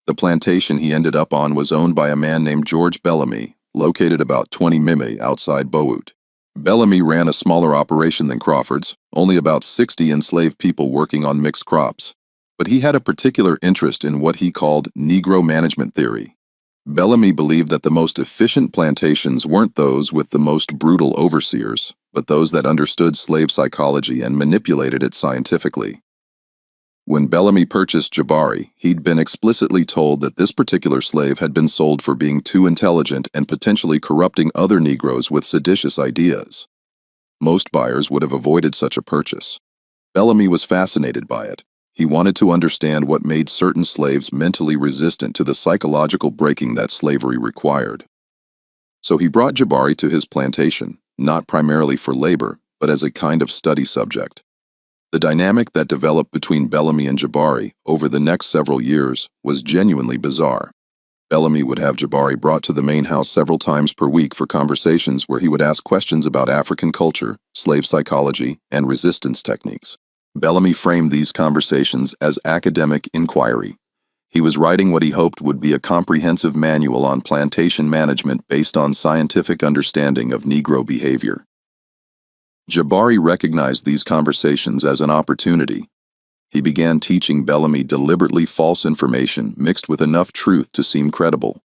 The plantation he ended up on was owned by a man named George Bellamy, located about 20 miles outside Bowout. Bellamy ran a smaller operation than Crawford's, only about 60 enslaved people working on mixed crops. But he had a particular interest in what he called Negro management theory. Bellamy believed that the most efficient plantations weren't those with the most brutal overseers, but those that understood slave psychology and manipulated it scientifically. When Bellamy purchased Jabari, he'd been explicitly told that this particular slave had been sold for being too intelligent and potentially corrupting other Negroes with seditious ideas. Most buyers would have avoided such a purchase. Bellamy was fascinated by it. He wanted to understand what made certain slaves mentally resistant to the psychological breaking that slavery required. So he brought Jabari to his plantation, not primarily for labor, but as a kind of study subject. The dynamic that developed between Bellamy and Jabari over the next several years was genuinely bizarre. Bellamy would have Jabari brought to the main house several times per week for conversations where he would ask questions about African culture, slave psychology, and resistance techniques. Bellamy framed these conversations as academic inquiry. He was writing what he hoped would be a comprehensive manual on plantation management based on scientific understanding of Negro behavior. Jabari recognized these conversations as an opportunity. He began teaching Bellamy deliberately false information mixed with enough truth to seem credible.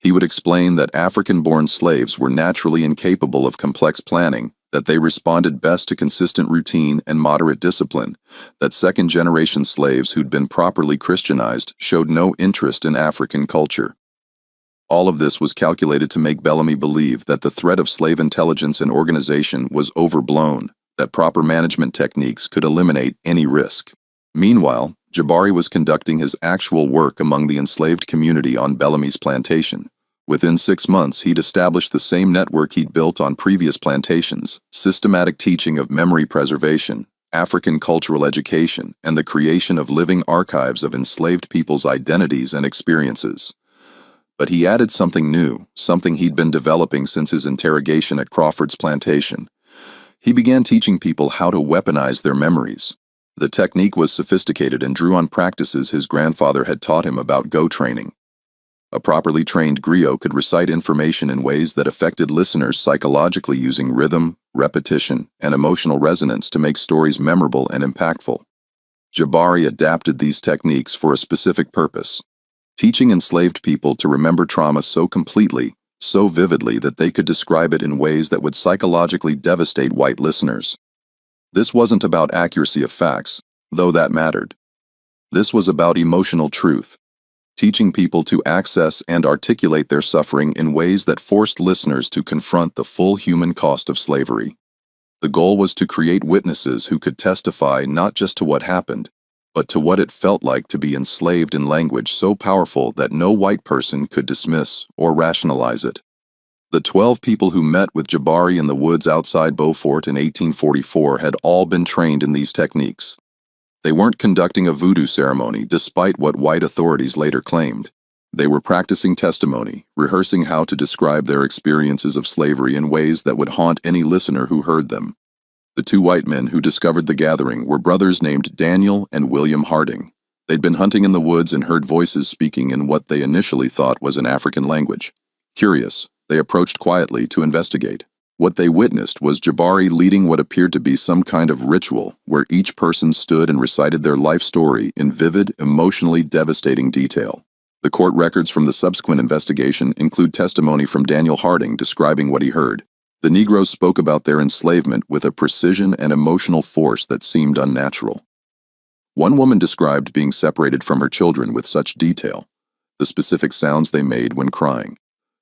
He would explain that African-born slaves were naturally incapable of complex planning, that they responded best to consistent routine and moderate discipline, that second-generation slaves who'd been properly Christianized showed no interest in African culture. All of this was calculated to make Bellamy believe that the threat of slave intelligence and organization was overblown, that proper management techniques could eliminate any risk. Meanwhile, Jabari was conducting his actual work among the enslaved community on Bellamy's plantation. Within 6 months, he'd established the same network he'd built on previous plantations: systematic teaching of memory preservation, African cultural education, and the creation of living archives of enslaved people's identities and experiences. But he added something new, something he'd been developing since his interrogation at Crawford's plantation. He began teaching people how to weaponize their memories. The technique was sophisticated and drew on practices his grandfather had taught him about go training. A properly trained griot could recite information in ways that affected listeners psychologically using rhythm, repetition, and emotional resonance to make stories memorable and impactful. Jabari adapted these techniques for a specific purpose: teaching enslaved people to remember trauma so completely, so vividly that they could describe it in ways that would psychologically devastate white listeners. This wasn't about accuracy of facts, though that mattered. This was about emotional truth, teaching people to access and articulate their suffering in ways that forced listeners to confront the full human cost of slavery. The goal was to create witnesses who could testify not just to what happened, but to what it felt like to be enslaved in language so powerful that no white person could dismiss or rationalize it. The 12 people who met with Jabari in the woods outside Beaufort in 1844 had all been trained in these techniques. They weren't conducting a voodoo ceremony, despite what white authorities later claimed. They were practicing testimony, rehearsing how to describe their experiences of slavery in ways that would haunt any listener who heard them. The 2 white men who discovered the gathering were brothers named Daniel and William Harding. They'd been hunting in the woods and heard voices speaking in what they initially thought was an African language. Curious, they approached quietly to investigate. What they witnessed was Jabari leading what appeared to be some kind of ritual, where each person stood and recited their life story in vivid, emotionally devastating detail. The court records from the subsequent investigation include testimony from Daniel Harding describing what he heard. The Negroes spoke about their enslavement with a precision and emotional force that seemed unnatural. One woman described being separated from her children with such detail, the specific sounds they made when crying,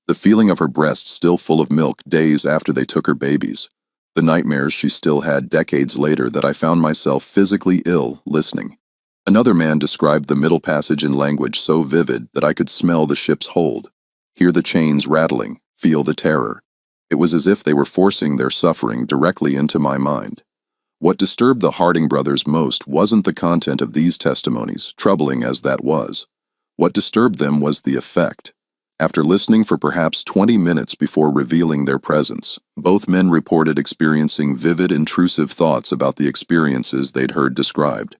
the feeling of her breasts still full of milk days after they took her babies, the nightmares she still had decades later that I found myself physically ill listening. Another man described the middle passage in language so vivid that I could smell the ship's hold, hear the chains rattling, feel the terror. It was as if they were forcing their suffering directly into my mind. What disturbed the Harding brothers most wasn't the content of these testimonies, troubling as that was. What disturbed them was the effect. After listening for perhaps 20 minutes before revealing their presence, both men reported experiencing vivid, intrusive thoughts about the experiences they'd heard described.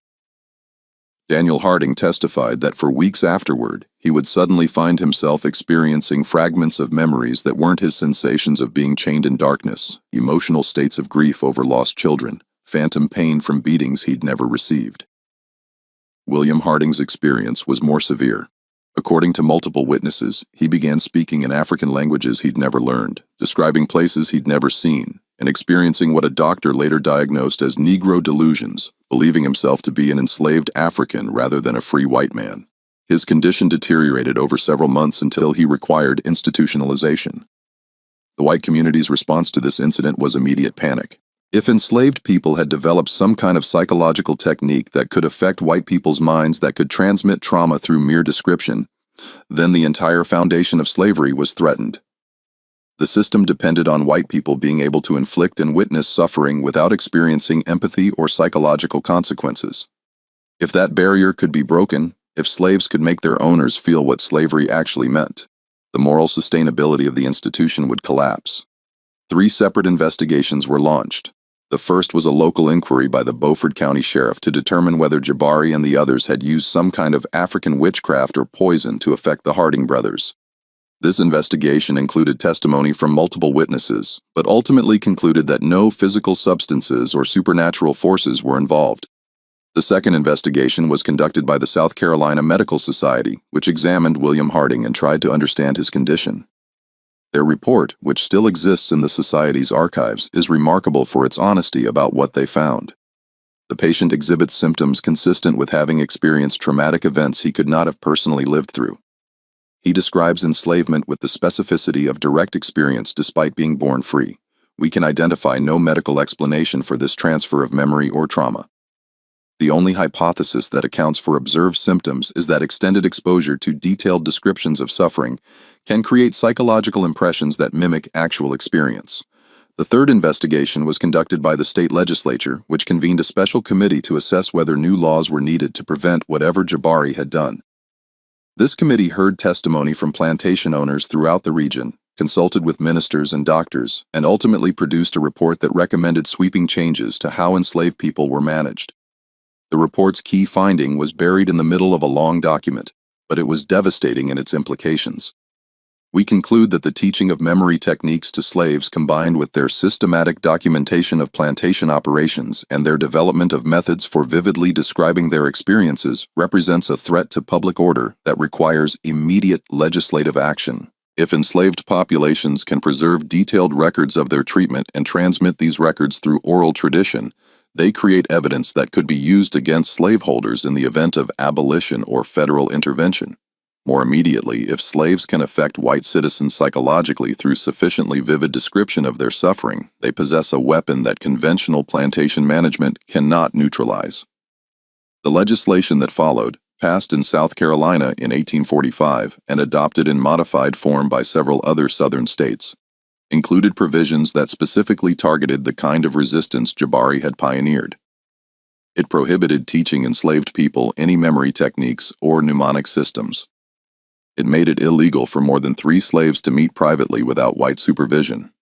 Daniel Harding testified that for weeks afterward, he would suddenly find himself experiencing fragments of memories that weren't his sensations of being chained in darkness, emotional states of grief over lost children, phantom pain from beatings he'd never received. William Harding's experience was more severe. According to multiple witnesses, he began speaking in African languages he'd never learned, describing places he'd never seen, and experiencing what a doctor later diagnosed as Negro delusions, believing himself to be an enslaved African rather than a free white man. His condition deteriorated over several months until he required institutionalization. The white community's response to this incident was immediate panic. If enslaved people had developed some kind of psychological technique that could affect white people's minds that could transmit trauma through mere description, then the entire foundation of slavery was threatened. The system depended on white people being able to inflict and witness suffering without experiencing empathy or psychological consequences. If that barrier could be broken, if slaves could make their owners feel what slavery actually meant, the moral sustainability of the institution would collapse. 3 separate investigations were launched. The first was a local inquiry by the Beaufort County Sheriff to determine whether Jabari and the others had used some kind of African witchcraft or poison to affect the Harding brothers. This investigation included testimony from multiple witnesses, but ultimately concluded that no physical substances or supernatural forces were involved. The second investigation was conducted by the South Carolina Medical Society, which examined William Harding and tried to understand his condition. Their report, which still exists in the Society's archives, is remarkable for its honesty about what they found. The patient exhibits symptoms consistent with having experienced traumatic events he could not have personally lived through. He describes enslavement with the specificity of direct experience despite being born free. We can identify no medical explanation for this transfer of memory or trauma. The only hypothesis that accounts for observed symptoms is that extended exposure to detailed descriptions of suffering can create psychological impressions that mimic actual experience. The third investigation was conducted by the state legislature, which convened a special committee to assess whether new laws were needed to prevent whatever Jabari had done. This committee heard testimony from plantation owners throughout the region, consulted with ministers and doctors, and ultimately produced a report that recommended sweeping changes to how enslaved people were managed. The report's key finding was buried in the middle of a long document, but it was devastating in its implications. We conclude that the teaching of memory techniques to slaves combined with their systematic documentation of plantation operations and their development of methods for vividly describing their experiences represents a threat to public order that requires immediate legislative action. If enslaved populations can preserve detailed records of their treatment and transmit these records through oral tradition, they create evidence that could be used against slaveholders in the event of abolition or federal intervention. More immediately, if slaves can affect white citizens psychologically through sufficiently vivid description of their suffering, they possess a weapon that conventional plantation management cannot neutralize. The legislation that followed, passed in South Carolina in 1845 and adopted in modified form by several other southern states, included provisions that specifically targeted the kind of resistance Jabari had pioneered. It prohibited teaching enslaved people any memory techniques or mnemonic systems. It made it illegal for more than 3 slaves to meet privately without white supervision.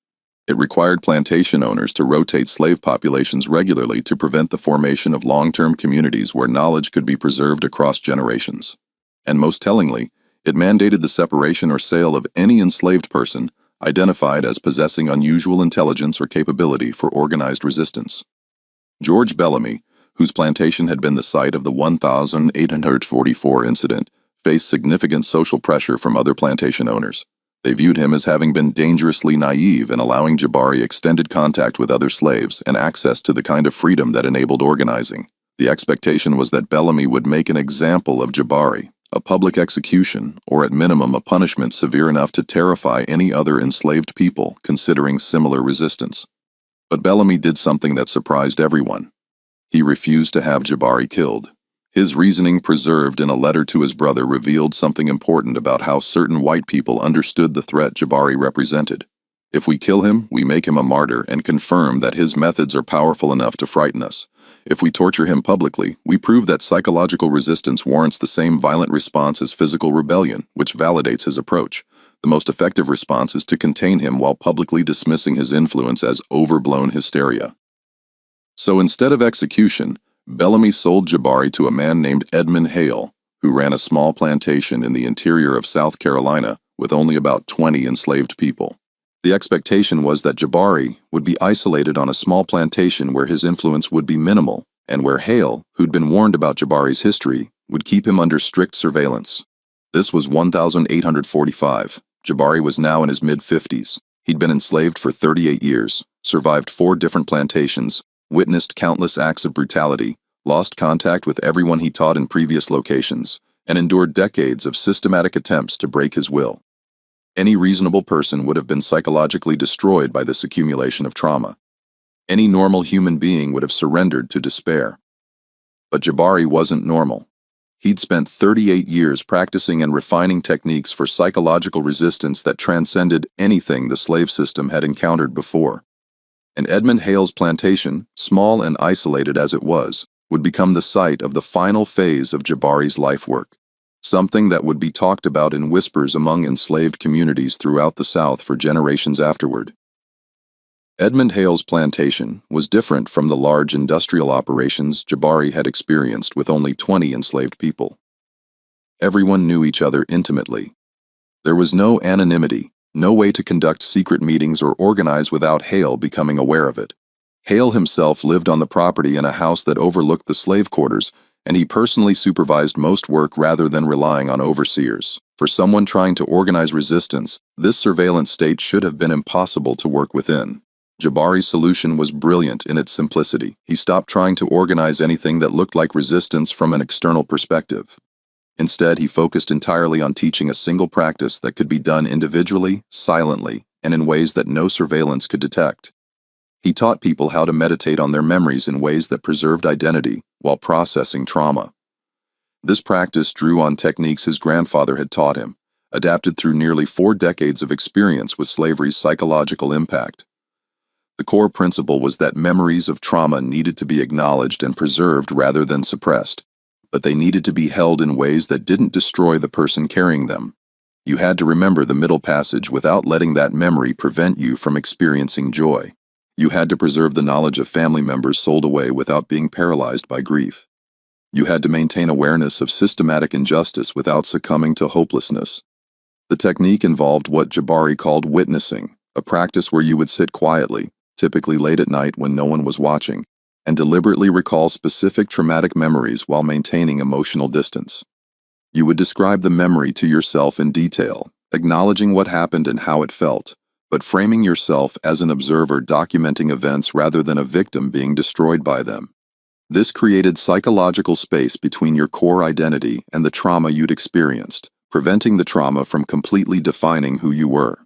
It required plantation owners to rotate slave populations regularly to prevent the formation of long-term communities where knowledge could be preserved across generations. And most tellingly, it mandated the separation or sale of any enslaved person identified as possessing unusual intelligence or capability for organized resistance. George Bellamy, whose plantation had been the site of the 1844 incident, faced significant social pressure from other plantation owners. They viewed him as having been dangerously naive in allowing Jabari extended contact with other slaves and access to the kind of freedom that enabled organizing. The expectation was that Bellamy would make an example of Jabari, a public execution, or at minimum a punishment severe enough to terrify any other enslaved people considering similar resistance. But Bellamy did something that surprised everyone. He refused to have Jabari killed. His reasoning, preserved in a letter to his brother, revealed something important about how certain white people understood the threat Jabari represented. If we kill him, we make him a martyr and confirm that his methods are powerful enough to frighten us. If we torture him publicly, we prove that psychological resistance warrants the same violent response as physical rebellion, which validates his approach. The most effective response is to contain him while publicly dismissing his influence as overblown hysteria. So instead of execution, Bellamy sold Jabari to a man named Edmund Hale, who ran a small plantation in the interior of South Carolina with only about 20 enslaved people. The expectation was that Jabari would be isolated on a small plantation where his influence would be minimal, and where Hale, who'd been warned about Jabari's history, would keep him under strict surveillance. This was 1845. Jabari was now in his mid-50s. He'd been enslaved for 38 years, survived 4 different plantations, witnessed countless acts of brutality, lost contact with everyone he taught in previous locations, and endured decades of systematic attempts to break his will. Any reasonable person would have been psychologically destroyed by this accumulation of trauma. Any normal human being would have surrendered to despair. But Jabari wasn't normal. He'd spent 38 years practicing and refining techniques for psychological resistance that transcended anything the slave system had encountered before. And Edmund Hale's plantation, small and isolated as it was, would become the site of the final phase of Jabari's life work, something that would be talked about in whispers among enslaved communities throughout the South for generations afterward. Edmund Hale's plantation was different from the large industrial operations Jabari had experienced with only 20 enslaved people. Everyone knew each other intimately. There was no anonymity, no way to conduct secret meetings or organize without Hale becoming aware of it. Hale himself lived on the property in a house that overlooked the slave quarters, and he personally supervised most work rather than relying on overseers. For someone trying to organize resistance, this surveillance state should have been impossible to work within. Jabari's solution was brilliant in its simplicity. He stopped trying to organize anything that looked like resistance from an external perspective. Instead, he focused entirely on teaching a single practice that could be done individually, silently, and in ways that no surveillance could detect. He taught people how to meditate on their memories in ways that preserved identity while processing trauma. This practice drew on techniques his grandfather had taught him, adapted through nearly 4 decades of experience with slavery's psychological impact. The core principle was that memories of trauma needed to be acknowledged and preserved rather than suppressed, but they needed to be held in ways that didn't destroy the person carrying them. You had to remember the middle passage without letting that memory prevent you from experiencing joy. You had to preserve the knowledge of family members sold away without being paralyzed by grief. You had to maintain awareness of systematic injustice without succumbing to hopelessness. The technique involved what Jabari called witnessing, a practice where you would sit quietly, typically late at night when no one was watching, and deliberately recall specific traumatic memories while maintaining emotional distance. You would describe the memory to yourself in detail, acknowledging what happened and how it felt, but framing yourself as an observer documenting events rather than a victim being destroyed by them. This created psychological space between your core identity and the trauma you'd experienced, preventing the trauma from completely defining who you were.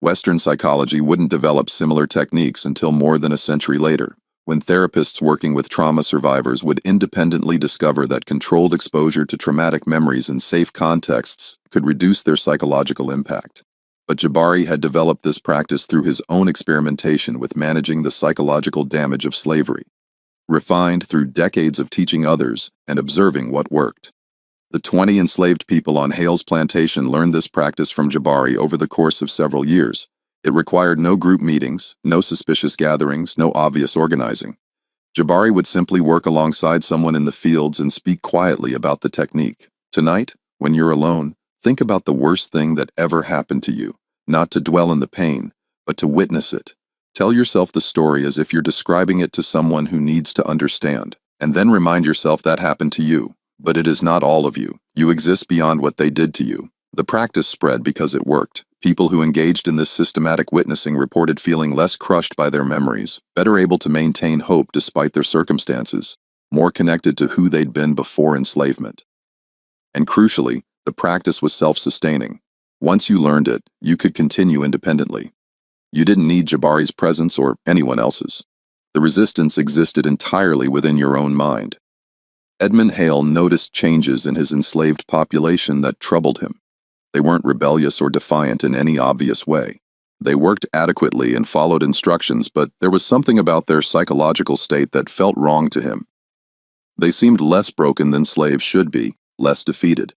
Western psychology wouldn't develop similar techniques until more than a century later, when therapists working with trauma survivors would independently discover that controlled exposure to traumatic memories in safe contexts could reduce their psychological impact. But Jabari had developed this practice through his own experimentation with managing the psychological damage of slavery, refined through decades of teaching others and observing what worked. The 20 enslaved people on Hale's plantation learned this practice from Jabari over the course of several years. It required no group meetings, no suspicious gatherings, no obvious organizing. Jabari would simply work alongside someone in the fields and speak quietly about the technique. Tonight, when you're alone, think about the worst thing that ever happened to you, not to dwell in the pain, but to witness it. Tell yourself the story as if you're describing it to someone who needs to understand, and then remind yourself that happened to you. But it is not all of you. You exist beyond what they did to you. The practice spread because it worked. People who engaged in this systematic witnessing reported feeling less crushed by their memories, better able to maintain hope despite their circumstances, more connected to who they'd been before enslavement. And crucially, the practice was self-sustaining. Once you learned it, you could continue independently. You didn't need Jabari's presence or anyone else's. The resistance existed entirely within your own mind. Edmund Hale noticed changes in his enslaved population that troubled him. They weren't rebellious or defiant in any obvious way. They worked adequately and followed instructions, but there was something about their psychological state that felt wrong to him. They seemed less broken than slaves should be, less defeated.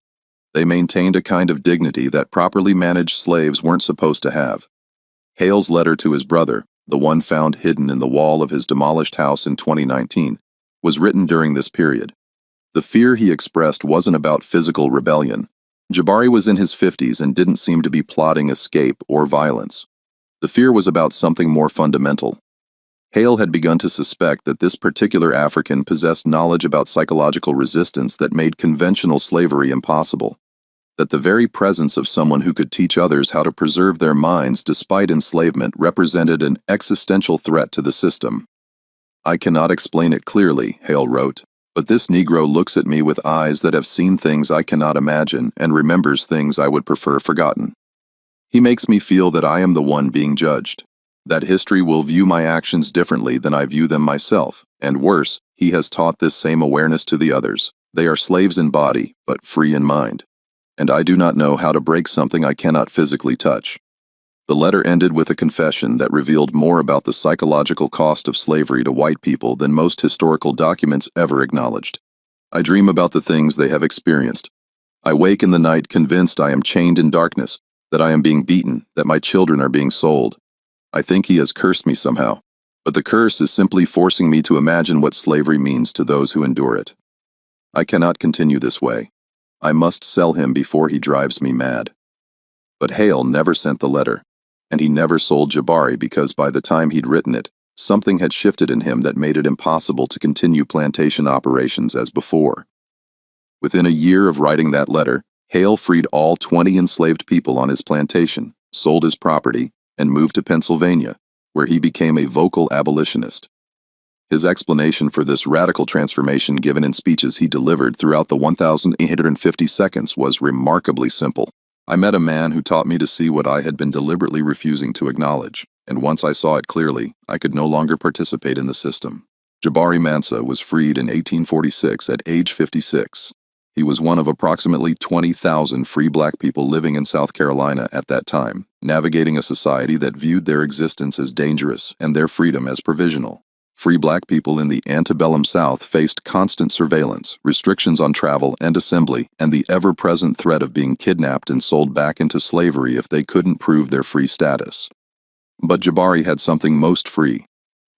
They maintained a kind of dignity that properly managed slaves weren't supposed to have. Hale's letter to his brother, the one found hidden in the wall of his demolished house in 2019, was written during this period. The fear he expressed wasn't about physical rebellion. Jabari was in his 50s and didn't seem to be plotting escape or violence. The fear was about something more fundamental. Hale had begun to suspect that this particular African possessed knowledge about psychological resistance that made conventional slavery impossible. that the very presence of someone who could teach others how to preserve their minds despite enslavement represented an existential threat to the system. "I cannot explain it clearly," Hale wrote, "but this Negro looks at me with eyes that have seen things I cannot imagine and remembers things I would prefer forgotten. He makes me feel that I am the one being judged, that history will view my actions differently than I view them myself, and worse, he has taught this same awareness to the others. They are slaves in body, but free in mind. And I do not know how to break something I cannot physically touch." The letter ended with a confession that revealed more about the psychological cost of slavery to white people than most historical documents ever acknowledged. "I dream about the things they have experienced. I wake in the night convinced I am chained in darkness, that I am being beaten, that my children are being sold. I think he has cursed me somehow, but the curse is simply forcing me to imagine what slavery means to those who endure it. I cannot continue this way. I must sell him before he drives me mad." But Hale never sent the letter, and he never sold Jabari because by the time he'd written it, something had shifted in him that made it impossible to continue plantation operations as before. Within a year of writing that letter, Hale freed all 20 enslaved people on his plantation, sold his property, and moved to Pennsylvania, where he became a vocal abolitionist. His explanation for this radical transformation given in speeches he delivered throughout the 1,850 seconds was remarkably simple. "I met a man who taught me to see what I had been deliberately refusing to acknowledge, and once I saw it clearly, I could no longer participate in the system." Jabari Mansa was freed in 1846 at age 56. He was one of approximately 20,000 free black people living in South Carolina at that time, navigating a society that viewed their existence as dangerous and their freedom as provisional. Free black people in the antebellum South faced constant surveillance, restrictions on travel and assembly, and the ever-present threat of being kidnapped and sold back into slavery if they couldn't prove their free status. But Jabari had something most free.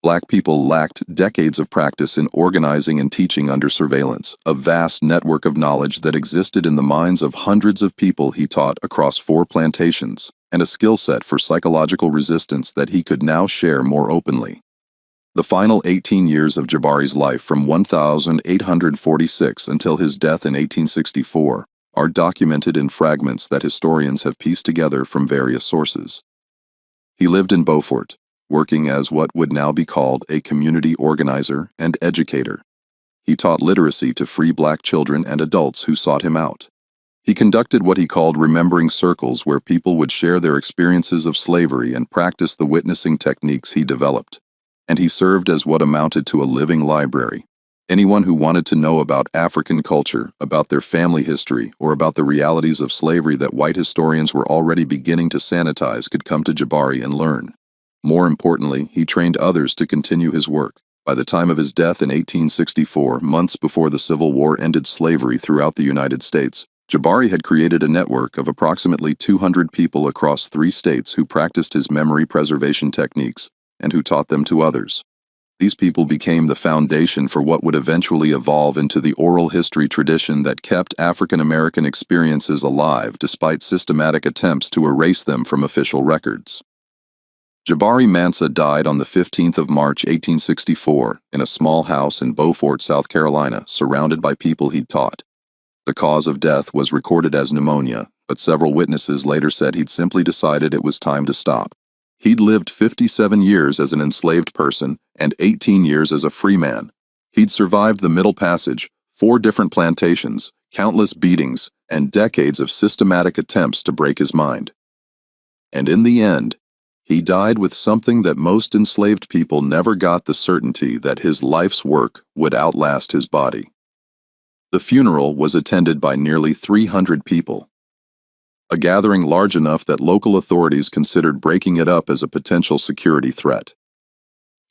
Black people lacked decades of practice in organizing and teaching under surveillance, a vast network of knowledge that existed in the minds of hundreds of people he taught across 4 plantations, and a skill set for psychological resistance that he could now share more openly. The final 18 years of Jabari's life from 1846 until his death in 1864 are documented in fragments that historians have pieced together from various sources. He lived in Beaufort, working as what would now be called a community organizer and educator. He taught literacy to free black children and adults who sought him out. He conducted what he called remembering circles where people would share their experiences of slavery and practice the witnessing techniques he developed. And he served as what amounted to a living library. Anyone who wanted to know about African culture, about their family history, or about the realities of slavery that white historians were already beginning to sanitize could come to Jabari and learn. More importantly, he trained others to continue his work. By the time of his death in 1864, months before the Civil War ended slavery throughout the United States, Jabari had created a network of approximately 200 people across 3 states who practiced his memory preservation techniques and who taught them to others. These people became the foundation for what would eventually evolve into the oral history tradition that kept African American experiences alive despite systematic attempts to erase them from official records. Jabari Mansa died on the 15th of March 1864 in a small house in Beaufort, South Carolina, surrounded by people he'd taught. The cause of death was recorded as pneumonia, but several witnesses later said he'd simply decided it was time to stop. He'd lived 57 years as an enslaved person and 18 years as a free man. He'd survived the Middle Passage, 4 different plantations, countless beatings, and decades of systematic attempts to break his mind. And in the end, he died with something that most enslaved people never got: the certainty that his life's work would outlast his body. The funeral was attended by nearly 300 people, a gathering large enough that local authorities considered breaking it up as a potential security threat.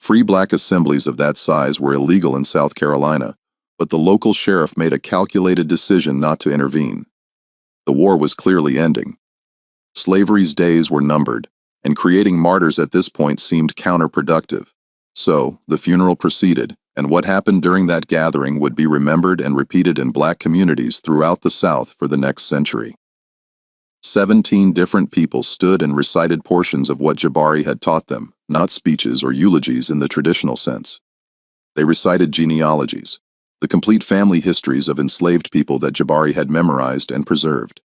Free black assemblies of that size were illegal in South Carolina, but the local sheriff made a calculated decision not to intervene. The war was clearly ending. Slavery's days were numbered, and creating martyrs at this point seemed counterproductive. So, the funeral proceeded, and what happened during that gathering would be remembered and repeated in black communities throughout the South for the next century. 17 different people stood and recited portions of what Jabari had taught them, not speeches or eulogies in the traditional sense. They recited genealogies, the complete family histories of enslaved people that Jabari had memorized and preserved.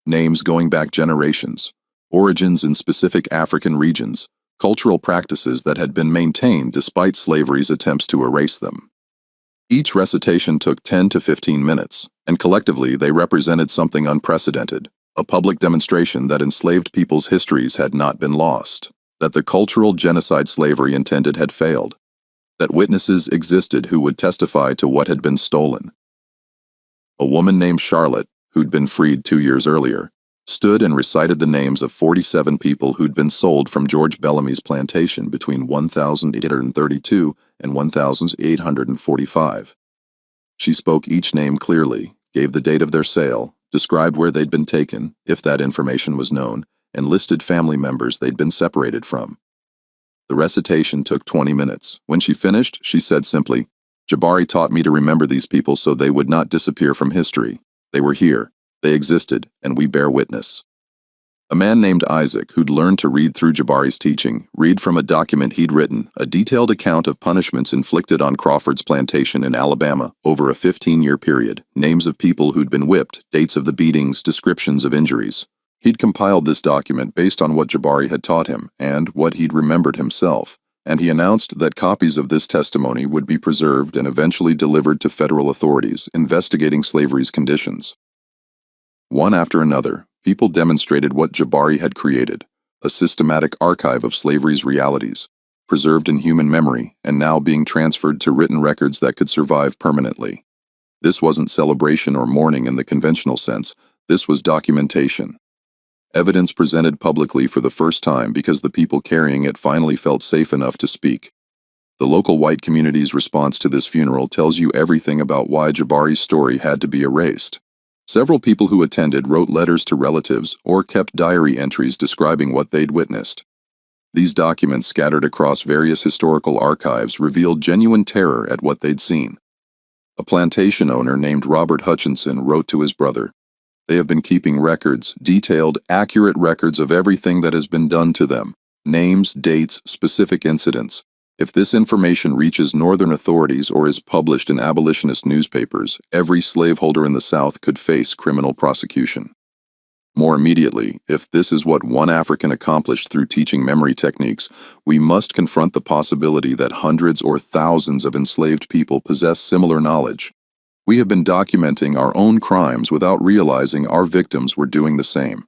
names going back generations, origins in specific African regions, cultural practices that had been maintained despite slavery's attempts to erase them. Each recitation took 10 to 15 minutes, and collectively they represented something unprecedented, a public demonstration that enslaved people's histories had not been lost, that the cultural genocide slavery intended had failed, that witnesses existed who would testify to what had been stolen. A woman named Charlotte, who'd been freed 2 years earlier, stood and recited the names of 47 people who'd been sold from George Bellamy's plantation between 1832 and 1845. She spoke each name clearly, gave the date of their sale, described where they'd been taken, if that information was known, and listed family members they'd been separated from. The recitation took 20 minutes. When she finished, she said simply, "Jabari taught me to remember these people so they would not disappear from history. They were here, they existed, and we bear witness." A man named Isaac, who'd learned to read through Jabari's teaching, read from a document he'd written, a detailed account of punishments inflicted on Crawford's plantation in Alabama over a 15-year period, names of people who'd been whipped, dates of the beatings, descriptions of injuries. He'd compiled this document based on what Jabari had taught him and what he'd remembered himself, and he announced that copies of this testimony would be preserved and eventually delivered to federal authorities investigating slavery's conditions. One after another, people demonstrated what Jabari had created, a systematic archive of slavery's realities, preserved in human memory and now being transferred to written records that could survive permanently. This wasn't celebration or mourning in the conventional sense, this was documentation. Evidence presented publicly for the first time because the people carrying it finally felt safe enough to speak. The local white community's response to this funeral tells you everything about why Jabari's story had to be erased. Several people who attended wrote letters to relatives or kept diary entries describing what they'd witnessed. These documents, scattered across various historical archives, revealed genuine terror at what they'd seen. A plantation owner named Robert Hutchinson wrote to his brother, "They have been keeping records, detailed, accurate records of everything that has been done to them, names, dates, specific incidents. If this information reaches Northern authorities or is published in abolitionist newspapers, every slaveholder in the South could face criminal prosecution." More immediately, if this is what one African accomplished through teaching memory techniques, we must confront the possibility that hundreds or thousands of enslaved people possess similar knowledge. We have been documenting our own crimes without realizing our victims were doing the same.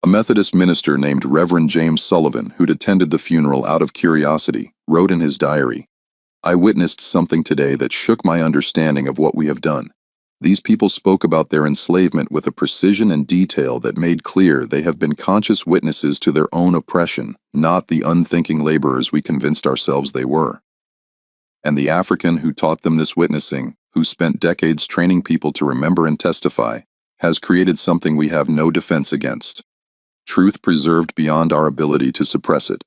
A Methodist minister named Reverend James Sullivan, who'd attended the funeral out of curiosity, wrote in his diary, "I witnessed something today that shook my understanding of what we have done. These people spoke about their enslavement with a precision and detail that made clear they have been conscious witnesses to their own oppression, not the unthinking laborers we convinced ourselves they were." And the African who taught them this witnessing, who spent decades training people to remember and testify, has created something we have no defense against. Truth preserved beyond our ability to suppress it.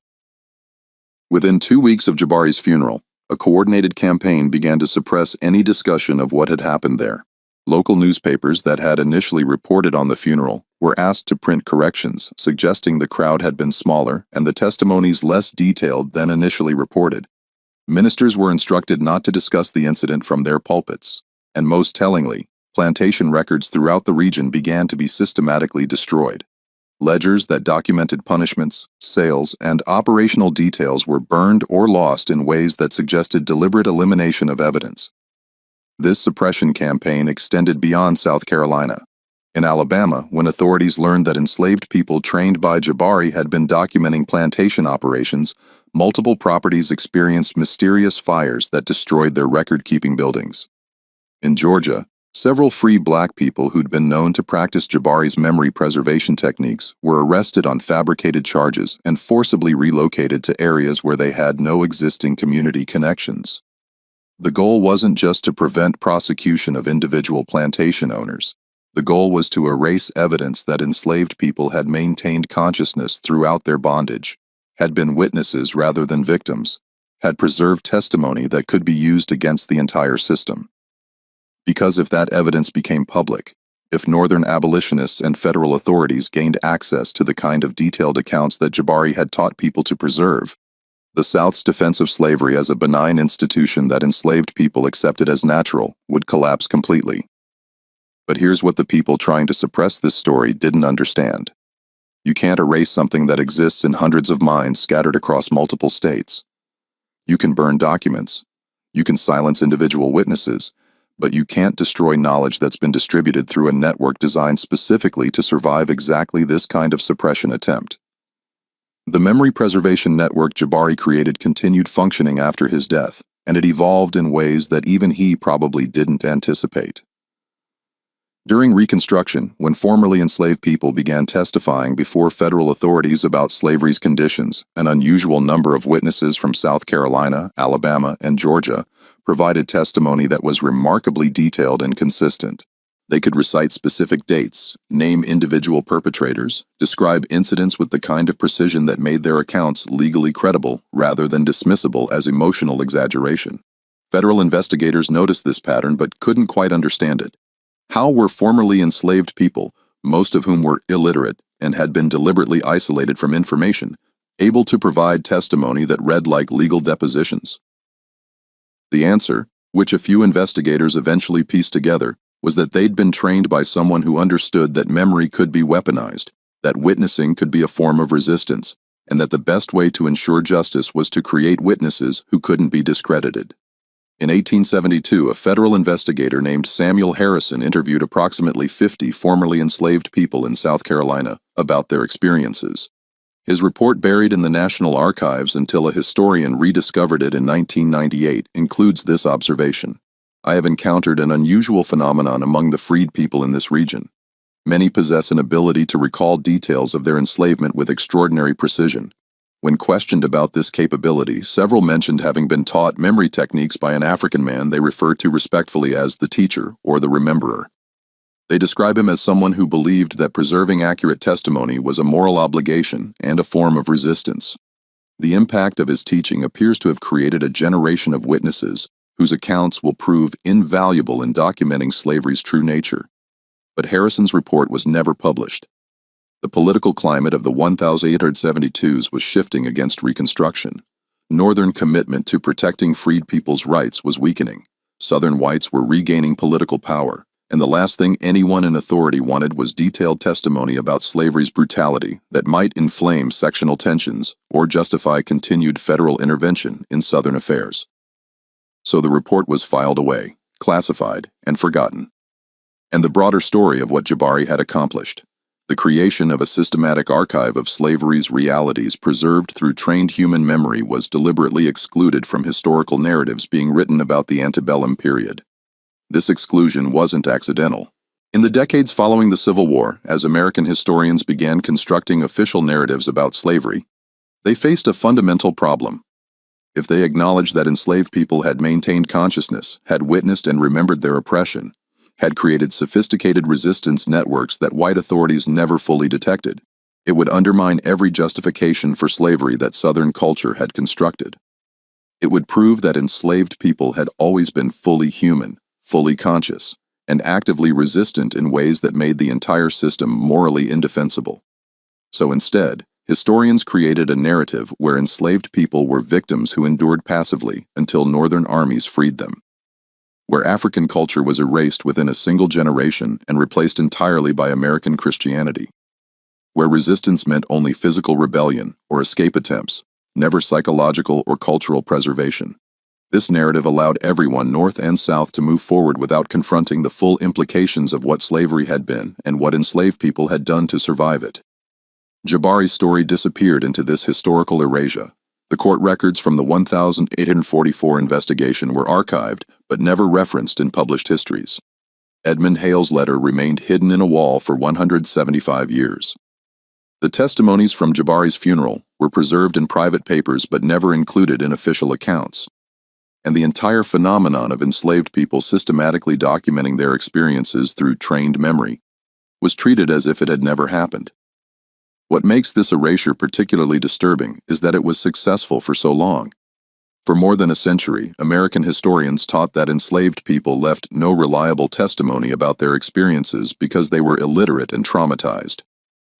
Within 2 weeks of Jabari's funeral, a coordinated campaign began to suppress any discussion of what had happened there. Local newspapers that had initially reported on the funeral were asked to print corrections, suggesting the crowd had been smaller and the testimonies less detailed than initially reported. Ministers were instructed not to discuss the incident from their pulpits, and most tellingly, plantation records throughout the region began to be systematically destroyed. Ledgers that documented punishments, sales, and operational details were burned or lost in ways that suggested deliberate elimination of evidence. This suppression campaign extended beyond South Carolina. In Alabama, when authorities learned that enslaved people trained by Jabari had been documenting plantation operations, multiple properties experienced mysterious fires that destroyed their record-keeping buildings. In Georgia, several free black people who'd been known to practice Jabari's memory preservation techniques were arrested on fabricated charges and forcibly relocated to areas where they had no existing community connections. The goal wasn't just to prevent prosecution of individual plantation owners. The goal was to erase evidence that enslaved people had maintained consciousness throughout their bondage, had been witnesses rather than victims, had preserved testimony that could be used against the entire system. Because if that evidence became public, if Northern abolitionists and federal authorities gained access to the kind of detailed accounts that Jabari had taught people to preserve, the South's defense of slavery as a benign institution that enslaved people accepted as natural would collapse completely. But here's what the people trying to suppress this story didn't understand. You can't erase something that exists in hundreds of minds scattered across multiple states. You can burn documents. You can silence individual witnesses, but you can't destroy knowledge that's been distributed through a network designed specifically to survive exactly this kind of suppression attempt. The memory preservation network Jabari created continued functioning after his death, and it evolved in ways that even he probably didn't anticipate. During Reconstruction, when formerly enslaved people began testifying before federal authorities about slavery's conditions, an unusual number of witnesses from South Carolina, Alabama, and Georgia provided testimony that was remarkably detailed and consistent. They could recite specific dates, name individual perpetrators, describe incidents with the kind of precision that made their accounts legally credible rather than dismissible as emotional exaggeration. Federal investigators noticed this pattern but couldn't quite understand it. How were formerly enslaved people, most of whom were illiterate and had been deliberately isolated from information, able to provide testimony that read like legal depositions? The answer, which a few investigators eventually pieced together, was that they'd been trained by someone who understood that memory could be weaponized, that witnessing could be a form of resistance, and that the best way to ensure justice was to create witnesses who couldn't be discredited. In 1872, a federal investigator named Samuel Harrison interviewed approximately 50 formerly enslaved people in South Carolina about their experiences. His report, buried in the National Archives until a historian rediscovered it in 1998, includes this observation. I have encountered an unusual phenomenon among the freed people in this region. Many possess an ability to recall details of their enslavement with extraordinary precision. When questioned about this capability, several mentioned having been taught memory techniques by an African man they refer to respectfully as the teacher or the rememberer. They describe him as someone who believed that preserving accurate testimony was a moral obligation and a form of resistance. The impact of his teaching appears to have created a generation of witnesses whose accounts will prove invaluable in documenting slavery's true nature. But Harrison's report was never published. The political climate of the 1872s was shifting against Reconstruction. Northern commitment to protecting freed people's rights was weakening. Southern whites were regaining political power, and the last thing anyone in authority wanted was detailed testimony about slavery's brutality that might inflame sectional tensions or justify continued federal intervention in Southern affairs. So the report was filed away, classified, and forgotten. And the broader story of what Jabari had accomplished, the creation of a systematic archive of slavery's realities preserved through trained human memory, was deliberately excluded from historical narratives being written about the antebellum period. This exclusion wasn't accidental. In the decades following the Civil War, as American historians began constructing official narratives about slavery, they faced a fundamental problem. If they acknowledged that enslaved people had maintained consciousness, had witnessed and remembered their oppression, had created sophisticated resistance networks that white authorities never fully detected, it would undermine every justification for slavery that Southern culture had constructed. It would prove that enslaved people had always been fully human, fully conscious, and actively resistant in ways that made the entire system morally indefensible. So instead, historians created a narrative where enslaved people were victims who endured passively until Northern armies freed them, where African culture was erased within a single generation and replaced entirely by American Christianity, where resistance meant only physical rebellion or escape attempts, never psychological or cultural preservation. This narrative allowed everyone, North and South, to move forward without confronting the full implications of what slavery had been and what enslaved people had done to survive it. Jabari's story disappeared into this historical erasure. The court records from the 1844 investigation were archived but never referenced in published histories. Edmund Hale's letter remained hidden in a wall for 175 years. The testimonies from Jabari's funeral were preserved in private papers but never included in official accounts. And the entire phenomenon of enslaved people systematically documenting their experiences through trained memory was treated as if it had never happened. What makes this erasure particularly disturbing is that it was successful for so long. For more than a century, American historians taught that enslaved people left no reliable testimony about their experiences because they were illiterate and traumatized.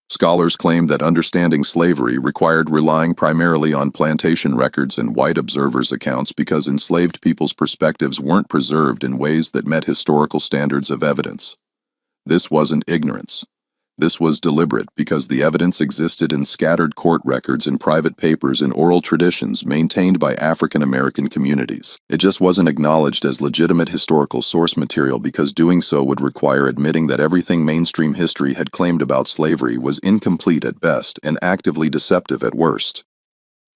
Scholars claimed that understanding slavery required relying primarily on plantation records and white observers' accounts because enslaved people's perspectives weren't preserved in ways that met historical standards of evidence. This wasn't ignorance. This was deliberate because the evidence existed in scattered court records and private papers and oral traditions maintained by African American communities. It just wasn't acknowledged as legitimate historical source material because doing so would require admitting that everything mainstream history had claimed about slavery was incomplete at best and actively deceptive at worst.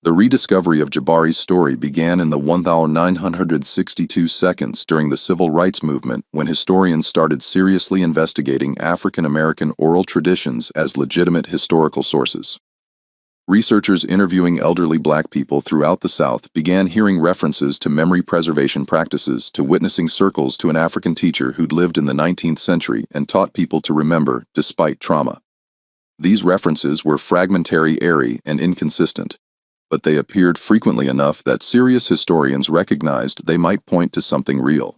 The rediscovery of Jabari's story began in the 1962 seconds during the Civil Rights Movement when historians started seriously investigating African American oral traditions as legitimate historical sources. Researchers interviewing elderly black people throughout the South began hearing references to memory preservation practices, to witnessing circles to an African teacher who'd lived in the 19th century and taught people to remember despite trauma. These references were fragmentary, airy, and inconsistent, but they appeared frequently enough that serious historians recognized they might point to something real.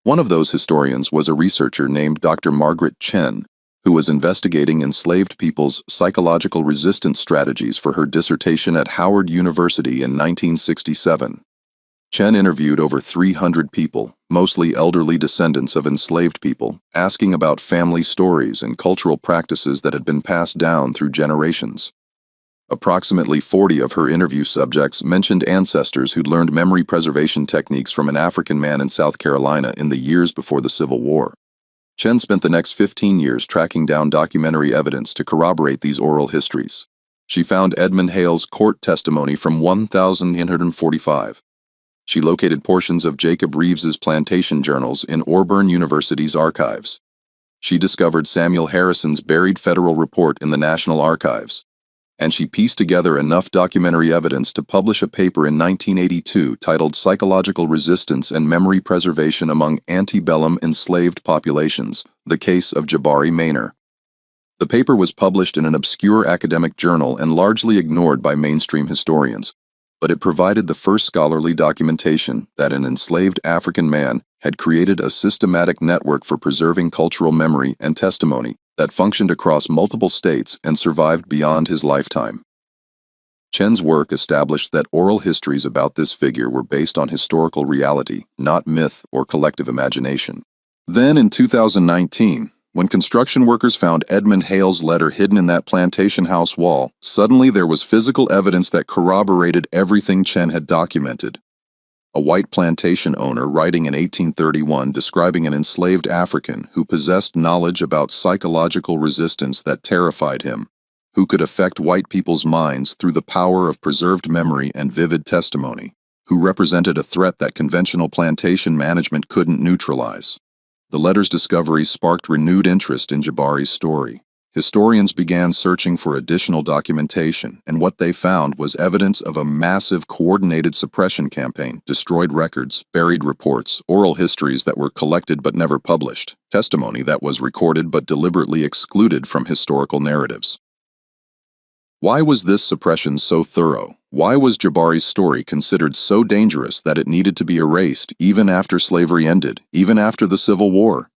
One of those historians was a researcher named Dr. Margaret Chen, who was investigating enslaved people's psychological resistance strategies for her dissertation at Howard University in 1967. Chen interviewed over 300 people, mostly elderly descendants of enslaved people, asking about family stories and cultural practices that had been passed down through generations. Approximately 40 of her interview subjects mentioned ancestors who'd learned memory preservation techniques from an African man in South Carolina in the years before the Civil War. Chen spent the next 15 years tracking down documentary evidence to corroborate these oral histories. She found Edmund Hale's court testimony from 1945. She located portions of Jacob Reeves's Plantation journals in Auburn University's archives. She discovered Samuel Harrison's buried federal report in the National Archives. And she pieced together enough documentary evidence to publish a paper in 1982 titled Psychological Resistance and Memory Preservation Among Antebellum Enslaved Populations, The Case of Jabari Manor. The paper was published in an obscure academic journal and largely ignored by mainstream historians, but it provided the first scholarly documentation that an enslaved African man had created a systematic network for preserving cultural memory and testimony that functioned across multiple states and survived beyond his lifetime. Chen's work established that oral histories about this figure were based on historical reality, not myth or collective imagination. Then, in 2019, when construction workers found Edmund Hale's letter hidden in that plantation house wall, suddenly there was physical evidence that corroborated everything Chen had documented. A white plantation owner writing in 1831 describing an enslaved African who possessed knowledge about psychological resistance that terrified him, who could affect white people's minds through the power of preserved memory and vivid testimony, who represented a threat that conventional plantation management couldn't neutralize. The letter's discovery sparked renewed interest in Jabari's story. Historians began searching for additional documentation, and what they found was evidence of a massive coordinated suppression campaign, destroyed records, buried reports, oral histories that were collected but never published, testimony that was recorded but deliberately excluded from historical narratives. Why was this suppression so thorough? Why was Jabari's story considered so dangerous that it needed to be erased even after slavery ended, even after the Civil War?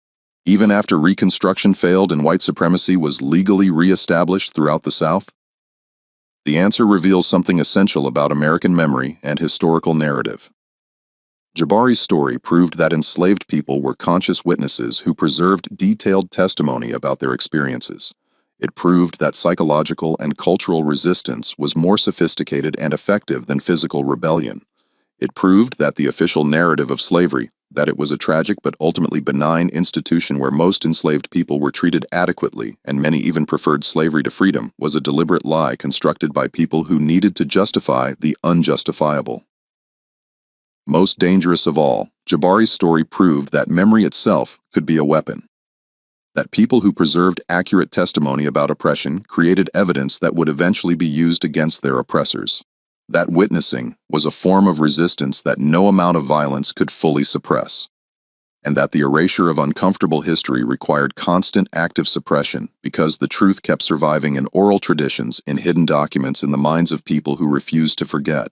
Even after Reconstruction failed and white supremacy was legally re-established throughout the South? The answer reveals something essential about American memory and historical narrative. Jabari's story proved that enslaved people were conscious witnesses who preserved detailed testimony about their experiences. It proved that psychological and cultural resistance was more sophisticated and effective than physical rebellion. It proved that the official narrative of slavery, that it was a tragic but ultimately benign institution where most enslaved people were treated adequately and many even preferred slavery to freedom, was a deliberate lie constructed by people who needed to justify the unjustifiable. Most dangerous of all, Jabari's story proved that memory itself could be a weapon. That people who preserved accurate testimony about oppression created evidence that would eventually be used against their oppressors. That witnessing was a form of resistance that no amount of violence could fully suppress, and that the erasure of uncomfortable history required constant active suppression because the truth kept surviving in oral traditions, in hidden documents in the minds of people who refused to forget.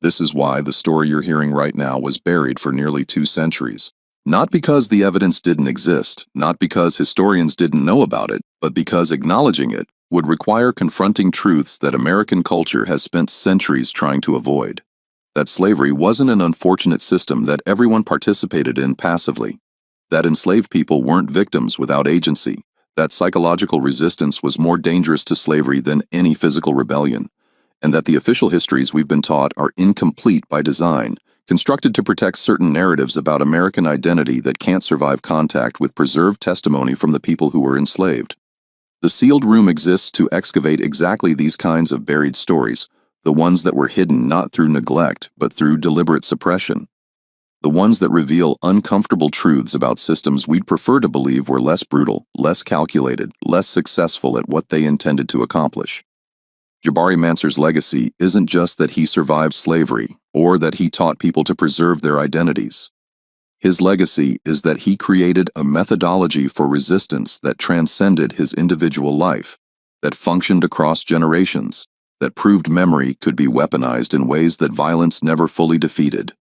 This is why the story you're hearing right now was buried for nearly 2 centuries. Not because the evidence didn't exist, not because historians didn't know about it, but because acknowledging it would require confronting truths that American culture has spent centuries trying to avoid. That slavery wasn't an unfortunate system that everyone participated in passively. that enslaved people weren't victims without agency, that psychological resistance was more dangerous to slavery than any physical rebellion, and that the official histories we've been taught are incomplete by design, constructed to protect certain narratives about American identity that can't survive contact with preserved testimony from the people who were enslaved. The sealed room exists to excavate exactly these kinds of buried stories, the ones that were hidden not through neglect, but through deliberate suppression. The ones that reveal uncomfortable truths about systems we'd prefer to believe were less brutal, less calculated, less successful at what they intended to accomplish. Jabari Mansa's legacy isn't just that he survived slavery, or that he taught people to preserve their identities. His legacy is that he created a methodology for resistance that transcended his individual life, that functioned across generations, that proved memory could be weaponized in ways that violence never fully defeated.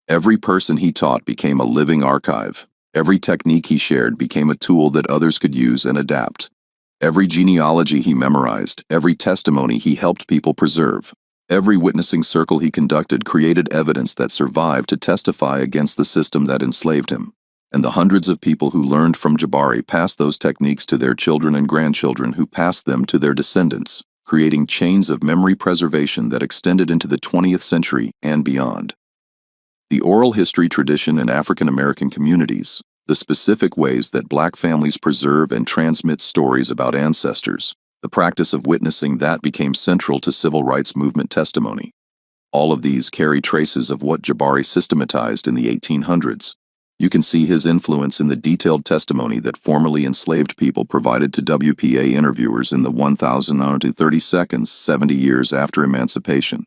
Every person he taught became a living archive. Every technique he shared became a tool that others could use and adapt. Every genealogy he memorized, every testimony he helped people preserve, every witnessing circle he conducted created evidence that survived to testify against the system that enslaved him. And the hundreds of people who learned from Jabari passed those techniques to their children and grandchildren who passed them to their descendants, creating chains of memory preservation that extended into the 20th century and beyond. The oral history tradition in African American communities, the specific ways that Black families preserve and transmit stories about ancestors, the practice of witnessing that became central to civil rights movement testimony. All of these carry traces of what Jabari systematized in the 1800s. You can see his influence in the detailed testimony that formerly enslaved people provided to WPA interviewers in the 1,030 seconds 70 years after emancipation,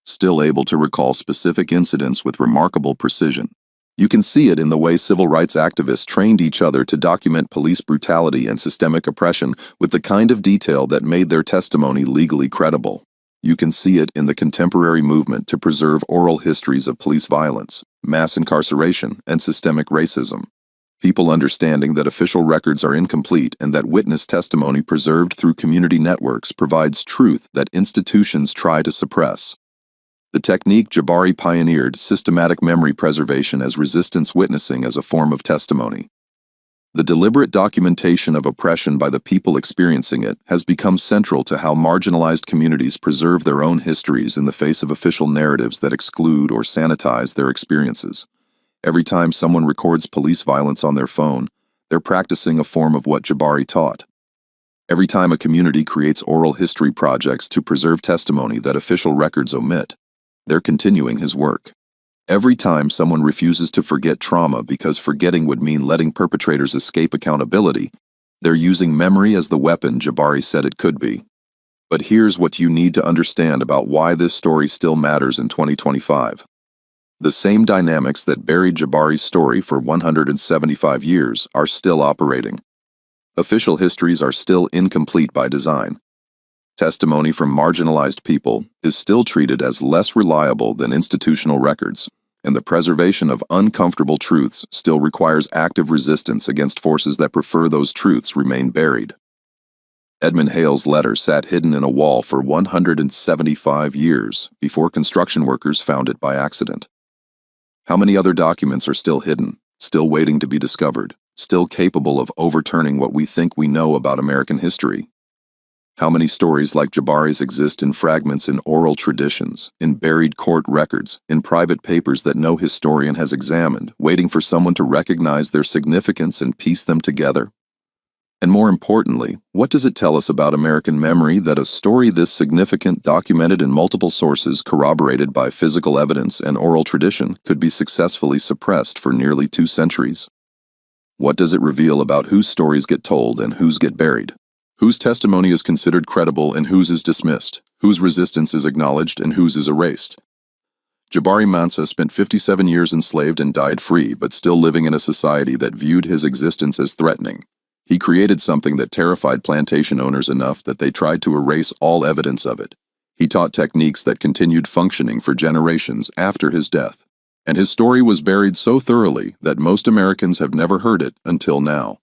still able to recall specific incidents with remarkable precision. You can see it in the way civil rights activists trained each other to document police brutality and systemic oppression with the kind of detail that made their testimony legally credible. You can see it in the contemporary movement to preserve oral histories of police violence, mass incarceration, and systemic racism. People understanding that official records are incomplete and that witness testimony preserved through community networks provides truth that institutions try to suppress. The technique Jabari pioneered, systematic memory preservation as resistance witnessing as a form of testimony. The deliberate documentation of oppression by the people experiencing it has become central to how marginalized communities preserve their own histories in the face of official narratives that exclude or sanitize their experiences. Every time someone records police violence on their phone, they're practicing a form of what Jabari taught. Every time a community creates oral history projects to preserve testimony that official records omit, they're continuing his work. Every time someone refuses to forget trauma because forgetting would mean letting perpetrators escape accountability, they're using memory as the weapon Jabari said it could be. But here's what you need to understand about why this story still matters in 2025. The same dynamics that buried Jabari's story for 175 years are still operating. Official histories are still incomplete by design. Testimony from marginalized people is still treated as less reliable than institutional records, and the preservation of uncomfortable truths still requires active resistance against forces that prefer those truths remain buried. Edmund Hale's letter sat hidden in a wall for 175 years before construction workers found it by accident. How many other documents are still hidden, still waiting to be discovered, still capable of overturning what we think we know about American history? How many stories like Jabari's exist in fragments in oral traditions, in buried court records, in private papers that no historian has examined, waiting for someone to recognize their significance and piece them together? And more importantly, what does it tell us about American memory that a story this significant, documented in multiple sources, corroborated by physical evidence and oral tradition, could be successfully suppressed for nearly 2 centuries? What does it reveal about whose stories get told and whose get buried? Whose testimony is considered credible and whose is dismissed, whose resistance is acknowledged and whose is erased? Jabari Mansa spent 57 years enslaved and died free, but still living in a society that viewed his existence as threatening. He created something that terrified plantation owners enough that they tried to erase all evidence of it. He taught techniques that continued functioning for generations after his death, and his story was buried so thoroughly that most Americans have never heard it until now.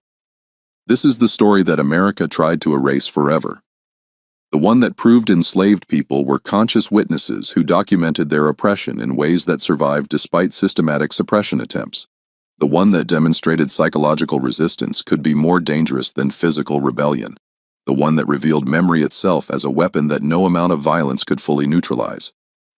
This is the story that America tried to erase forever. The one that proved enslaved people were conscious witnesses who documented their oppression in ways that survived despite systematic suppression attempts. The one that demonstrated psychological resistance could be more dangerous than physical rebellion. The one that revealed memory itself as a weapon that no amount of violence could fully neutralize.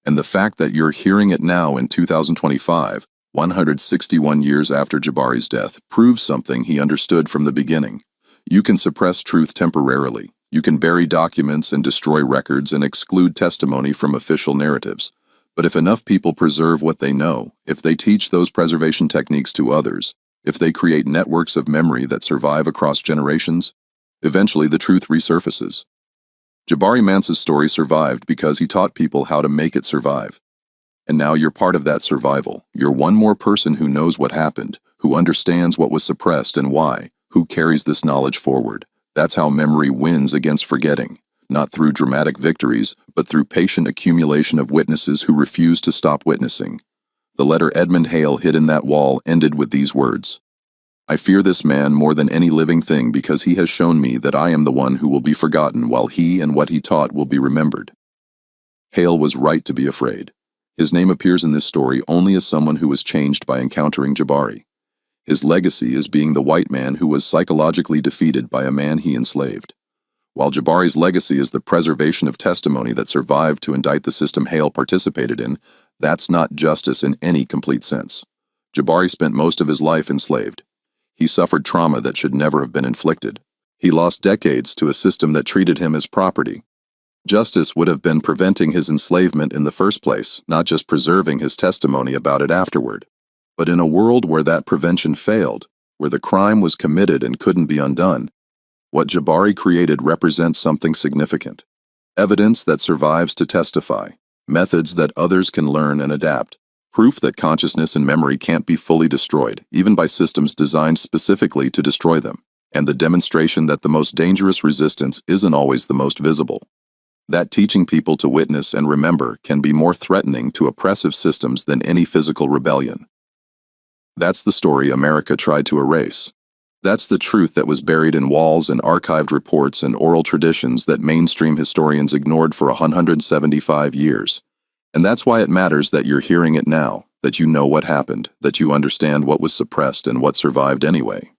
And the fact that you're hearing it now in 2025, 161 years after Jabari's death, proves something he understood from the beginning. You can suppress truth temporarily. You can bury documents and destroy records and exclude testimony from official narratives. But if enough people preserve what they know, if they teach those preservation techniques to others, if they create networks of memory that survive across generations, eventually the truth resurfaces. Jabari Mansa's story survived because he taught people how to make it survive. And now you're part of that survival. You're one more person who knows what happened, who understands what was suppressed and why, who carries this knowledge forward. That's how memory wins against forgetting. Not through dramatic victories, but through patient accumulation of witnesses who refuse to stop witnessing. The letter Edmund Hale hid in that wall ended with these words: "I fear this man more than any living thing because he has shown me that I am the one who will be forgotten while he and what he taught will be remembered." Hale was right to be afraid. His name appears in this story only as someone who was changed by encountering Jabari. His legacy is being the white man who was psychologically defeated by a man he enslaved. While Jabari's legacy is the preservation of testimony that survived to indict the system Hale participated in, that's not justice in any complete sense. Jabari spent most of his life enslaved. He suffered trauma that should never have been inflicted. He lost decades to a system that treated him as property. Justice would have been preventing his enslavement in the first place, not just preserving his testimony about it afterward. But in a world where that prevention failed, where the crime was committed and couldn't be undone, what Jabari created represents something significant. Evidence that survives to testify, methods that others can learn and adapt, proof that consciousness and memory can't be fully destroyed, even by systems designed specifically to destroy them, and the demonstration that the most dangerous resistance isn't always the most visible. That teaching people to witness and remember can be more threatening to oppressive systems than any physical rebellion. That's the story America tried to erase. That's the truth that was buried in walls and archived reports and oral traditions that mainstream historians ignored for 175 years. And that's why it matters that you're hearing it now, that you know what happened, that you understand what was suppressed and what survived anyway.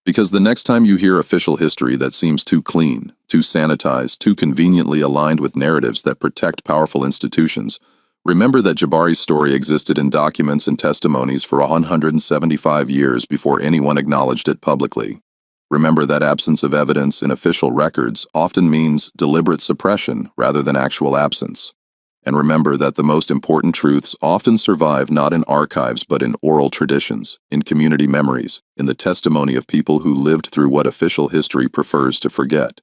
Because the next time you hear official history that seems too clean, too sanitized, too conveniently aligned with narratives that protect powerful institutions, remember that Jabari's story existed in documents and testimonies for 175 years before anyone acknowledged it publicly. Remember that absence of evidence in official records often means deliberate suppression rather than actual absence. And remember that the most important truths often survive not in archives but in oral traditions, in community memories, in the testimony of people who lived through what official history prefers to forget.